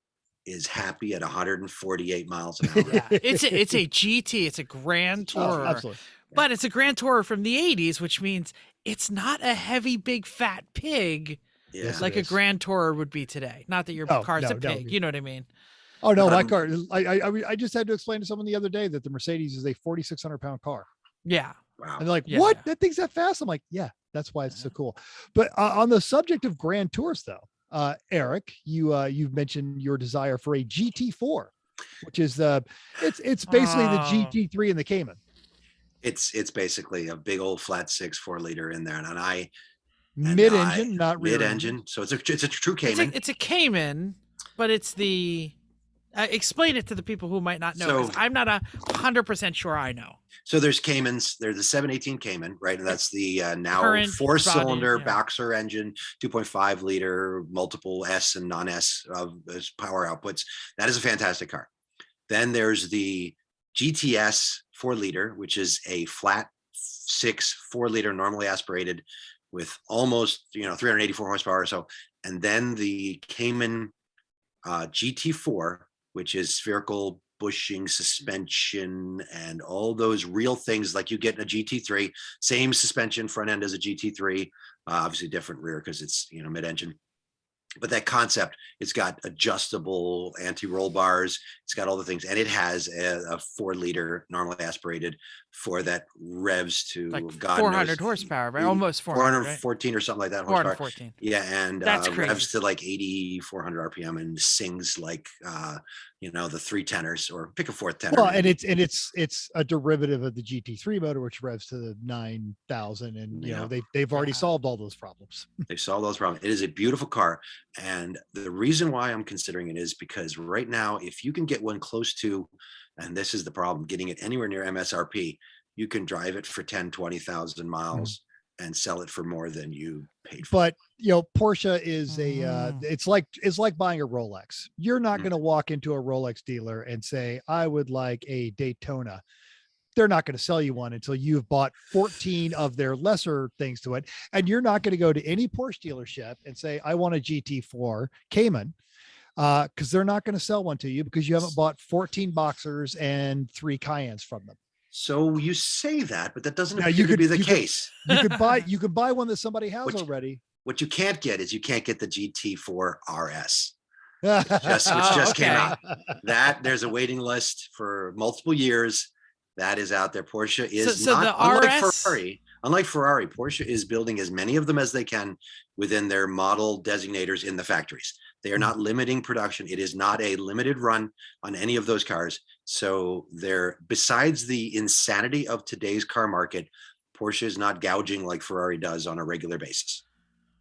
is happy at 148 miles an hour. Yeah, it's a GT. It's a Grand Tourer. Absolutely. But it's a Grand Tourer from the 80s, which means it's not a heavy, big, fat pig Yeah. like a Grand Tourer would be today. Not that your car's a pig. You know what I mean? Oh no, my car. I just had to explain to someone the other day that the Mercedes is a 4,600-pound car. Yeah. Wow. And they're like, what? That thing's that fast? I'm like, yeah, that's why it's so cool. But on the subject of Grand Tours, though, Eric, you've mentioned your desire for a GT4, which is it's basically the GT3 in the Cayman. It's basically a big old flat 6 4-liter in there, and mid-engine, not rear mid-engine. So it's a true Cayman. It's a Cayman, but it's the explain it to the people who might not know, because I'm not 100% sure I know. So there's Caymans. There's the 718 Cayman, right? And that's the now Current 4-cylinder body, boxer engine, 2.5 liter, multiple S and non-S as power outputs. That is a fantastic car. Then there's the GTS 4-liter, which is a flat 6 4-liter, normally aspirated, with almost 384 horsepower or so. And then the Cayman GT4, which is spherical bushing, suspension, and all those real things like you get in a GT3. Same suspension front end as a GT3, obviously different rear because it's mid-engine. But that concept, it's got adjustable anti-roll bars. It's got all the things, and it has a 4-liter normally aspirated for that revs to like 400 horsepower, right? Almost 414 or something like that. Horsepower. 414. Yeah, and that's crazy. Revs to like 400 RPM and sings like the 3 tenors, or pick a 4th tenor. Well, and it's a derivative of the GT3 motor, which revs to the 9,000, and they've already solved all those problems. They solved those problems. It is a beautiful car, and the reason why I'm considering it is because right now, if you can get one close to, and this is the problem, getting it anywhere near MSRP, you can drive it for 10, 20,000 miles and sell it for more than you paid for. But Porsche is it's like buying a Rolex. You're not going to walk into a Rolex dealer and say, I would like a Daytona. They're not going to sell you one until you've bought 14 of their lesser things to it. And you're not going to go to any Porsche dealership and say, I want a GT4 Cayman, because they're not going to sell one to you because you haven't bought 14 Boxers and 3 Cayennes from them. So you say that, but that doesn't appear to be the case. You could buy one that somebody has already. What you can't get is the GT4 RS. Which just came out. That there's a waiting list for multiple years. That is out there. Porsche is not unlike Ferrari. Porsche is building as many of them as they can within their model designators in the factories. They are not limiting production. It is not a limited run on any of those cars. So besides the insanity of today's car market, Porsche is not gouging like Ferrari does on a regular basis.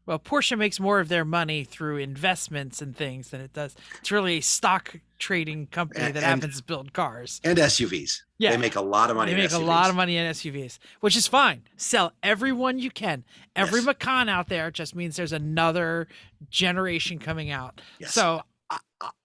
Well, Porsche makes more of their money through investments and things than it does. It's really a stock trading company that happens to build cars. And SUVs. Yeah. They make a lot of money in SUVs. They make a lot of money in SUVs, which is fine. Sell every one you can. Every Macan out there just means there's another generation coming out. Yes. So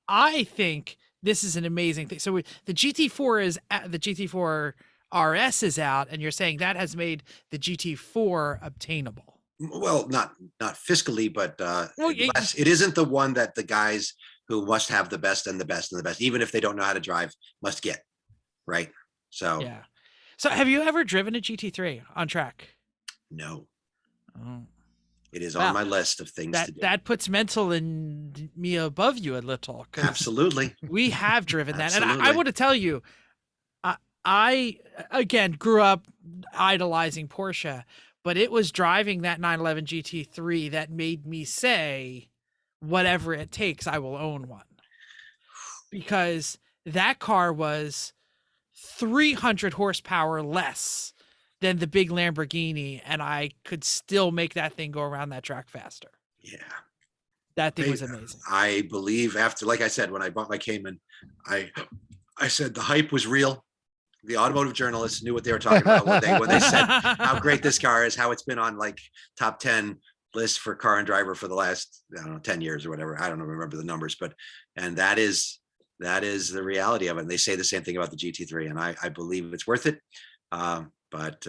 I think this is an amazing thing. So the GT4 RS is out, and you're saying that has made the GT4 obtainable. Well, not fiscally, but it isn't the one that the guys who must have the best and the best and the best, even if they don't know how to drive, must get. Right. So, yeah. So have you ever driven a GT3 on track? No. Oh. It is on my list of things to do. That puts mental in me above you a little. Absolutely. We have driven that. And I want to tell you, I again, grew up idolizing Porsche, but it was driving that 911 GT3 that made me say, whatever it takes, I will own one. Because that car was 300 horsepower less than the big Lamborghini, and I could still make that thing go around that track faster. Yeah. That thing was amazing. I believe after, like I said, when I bought my Cayman, I said the hype was real. The automotive journalists knew what they were talking about when they said how great this car is, how it's been on like top 10 lists for Car and Driver for the last, 10 years or whatever. I don't remember the numbers, and that is the reality of it. And they say the same thing about the GT3, and I believe it's worth it. But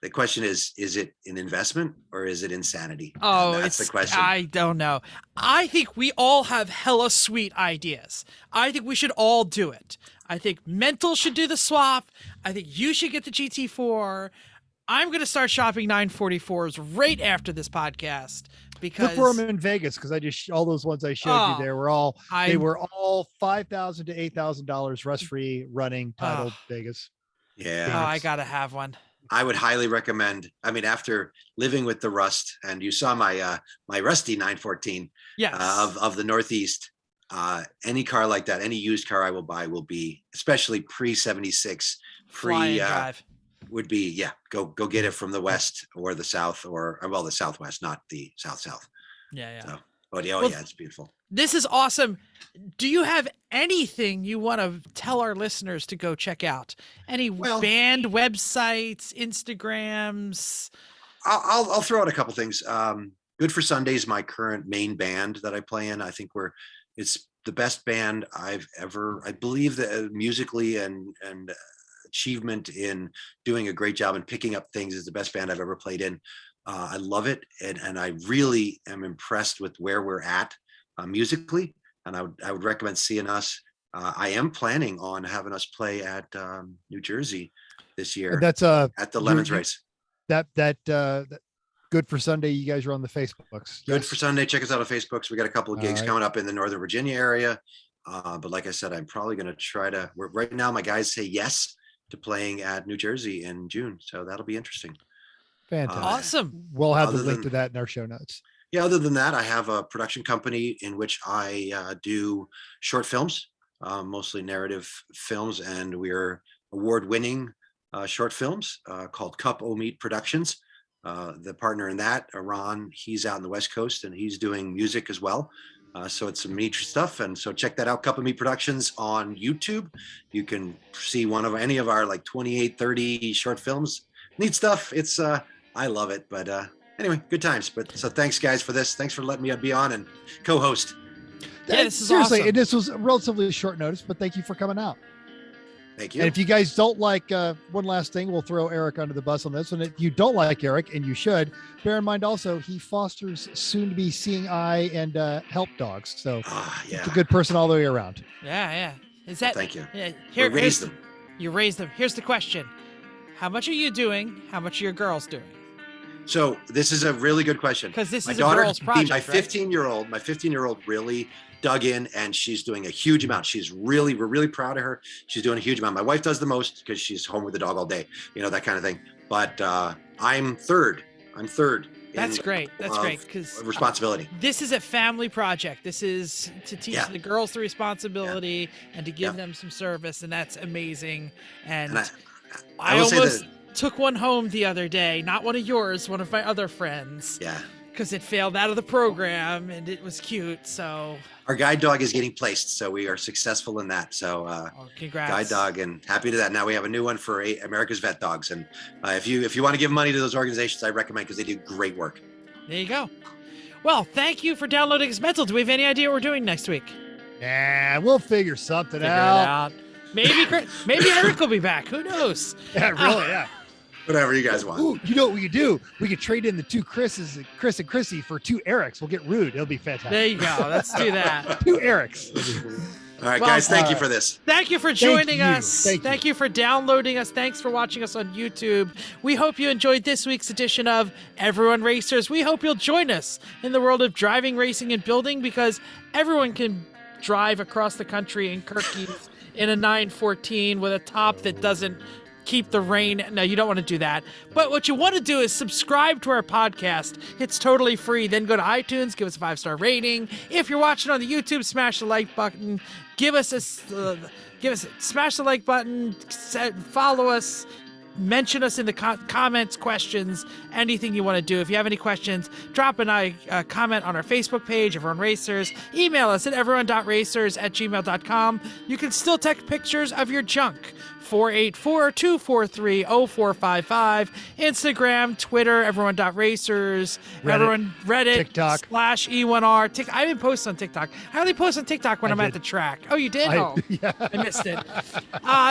The question is it an investment or is it insanity? Oh, And that's the question. I don't know. I think we all have hella sweet ideas. I think we should all do it. I think Mental should do the swap. I think you should get the GT4. I'm going to start shopping 944s right after this podcast because Look for them in Vegas, because I just all those ones I showed you there were all they were all $5,000 to $8,000 rust free running titled Vegas. Yeah. Oh, I gotta have one. I would highly recommend. I mean, after living with the rust, and you saw my my rusty 914 Yes. Of the Northeast, any car like that, any used car I will buy will be, especially pre 76 Fly and free. drive. Would be go get it from the west or the south, or well, the southwest, not the south. Yeah. So, but yeah, Well, yeah, it's beautiful. This is awesome. Do you have anything you want to tell our listeners to go check out? Any band websites, Instagrams? I'll throw out a couple things. Good for Sundays, my current main band that I play in. I think it's the best band I've ever. I believe that musically and achievement in doing a great job and picking up things is the best band I've ever played in. I love it, and I really am impressed with where we're at musically, and I would recommend seeing us. I am planning on having us play at New Jersey this year. And that's at the Lemons race. That Good for Sunday. You guys are on the Facebooks. Good for Sunday. Check us out on Facebook. So we got a couple of gigs coming up in the Northern Virginia area. But like I said, I'm probably going to try to. Right now, my guys say yes to playing at New Jersey in June, so that'll be interesting. Fantastic. Awesome. We'll have the link to that in our show notes. Yeah, other than that, I have a production company in which I do short films, mostly narrative films, and we're award-winning short films called Cup O Meat Productions. The partner in that, Ron, he's out on the West Coast and he's doing music as well. So it's some neat stuff. And so check that out, Cup of Meat Productions on YouTube. You can see any of our like 28, 30 short films. Neat stuff. It's, I love it. But anyway, good times. But so thanks guys for this. Thanks for letting me be on and co-host. Yeah, this is seriously, awesome. And this was relatively short notice, but thank you for coming out. Thank you. And if you guys don't like one last thing, we'll throw Eric under the bus on this one. If you don't like Eric, and you should, bear in mind also he fosters soon to be seeing eye and help dogs. So yeah. It's a good person all the way around. Yeah. Is that? Thank you. Here, raise them. You raise them. Here's the question: how much are you doing? How much are your girls doing? So this is a really good question. Because this my is daughter, a girl's project, my 15-year-old, my 15-year-old really dug in, and she's doing a huge amount. We're really proud of her. She's doing a huge amount. My wife does the most because she's home with the dog all day, that kind of thing. But I'm third. That's great. That's great because responsibility. This is a family project. This is to teach the girls the responsibility and to give them some service, and that's amazing. And I almost took one home the other day. Not one of yours, one of my other friends. Yeah. Because it failed out of the program and it was cute. So our guide dog is getting placed, so we are successful in that. So congrats. Guide dog, and happy to that. Now we have a new one for America's Vet Dogs, and if you want to give money to those organizations, I recommend, because they do great work. There you go. Well, thank you for downloading Mental. Do we have any idea what we're doing next week? Nah, we'll figure something Figure out. Maybe Eric will be back. Who knows? Yeah, really, yeah. Whatever you guys want. Ooh, you know what we could do? We could trade in the two Chris and Chrissy for two Erics. We'll get rude. It'll be fantastic. There you go. Let's do that. Two Erics. All right, guys, thank you for this. Thank you for joining us. Thank you for downloading us. Thanks for watching us on YouTube. We hope you enjoyed this week's edition of Everyone Racers. We hope you'll join us in the world of driving, racing, and building, because everyone can drive across the country in Kirkies in a 914 with a top that doesn't keep the rain. No, you don't want to do that. But what you want to do is subscribe to our podcast. It's totally free. Then go to iTunes, give us a 5-star rating. If you're watching on the YouTube, smash the like button. Smash the like button. Follow us. Mention us in the comments, questions, anything you want to do. If you have any questions, drop a comment on our Facebook page, Everyone Racers. Email us at everyone.racers@gmail.com. You can still text pictures of your junk. 484-243-0455. Instagram, Twitter, everyone.racers. Reddit, TikTok. /E1R. I didn't post on TikTok. I only post on TikTok when I'm at the track. Oh, you did? I missed it.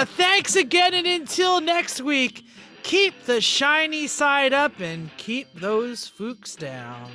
Thanks again, and until next week, Keep the shiny side up and keep those fooks down.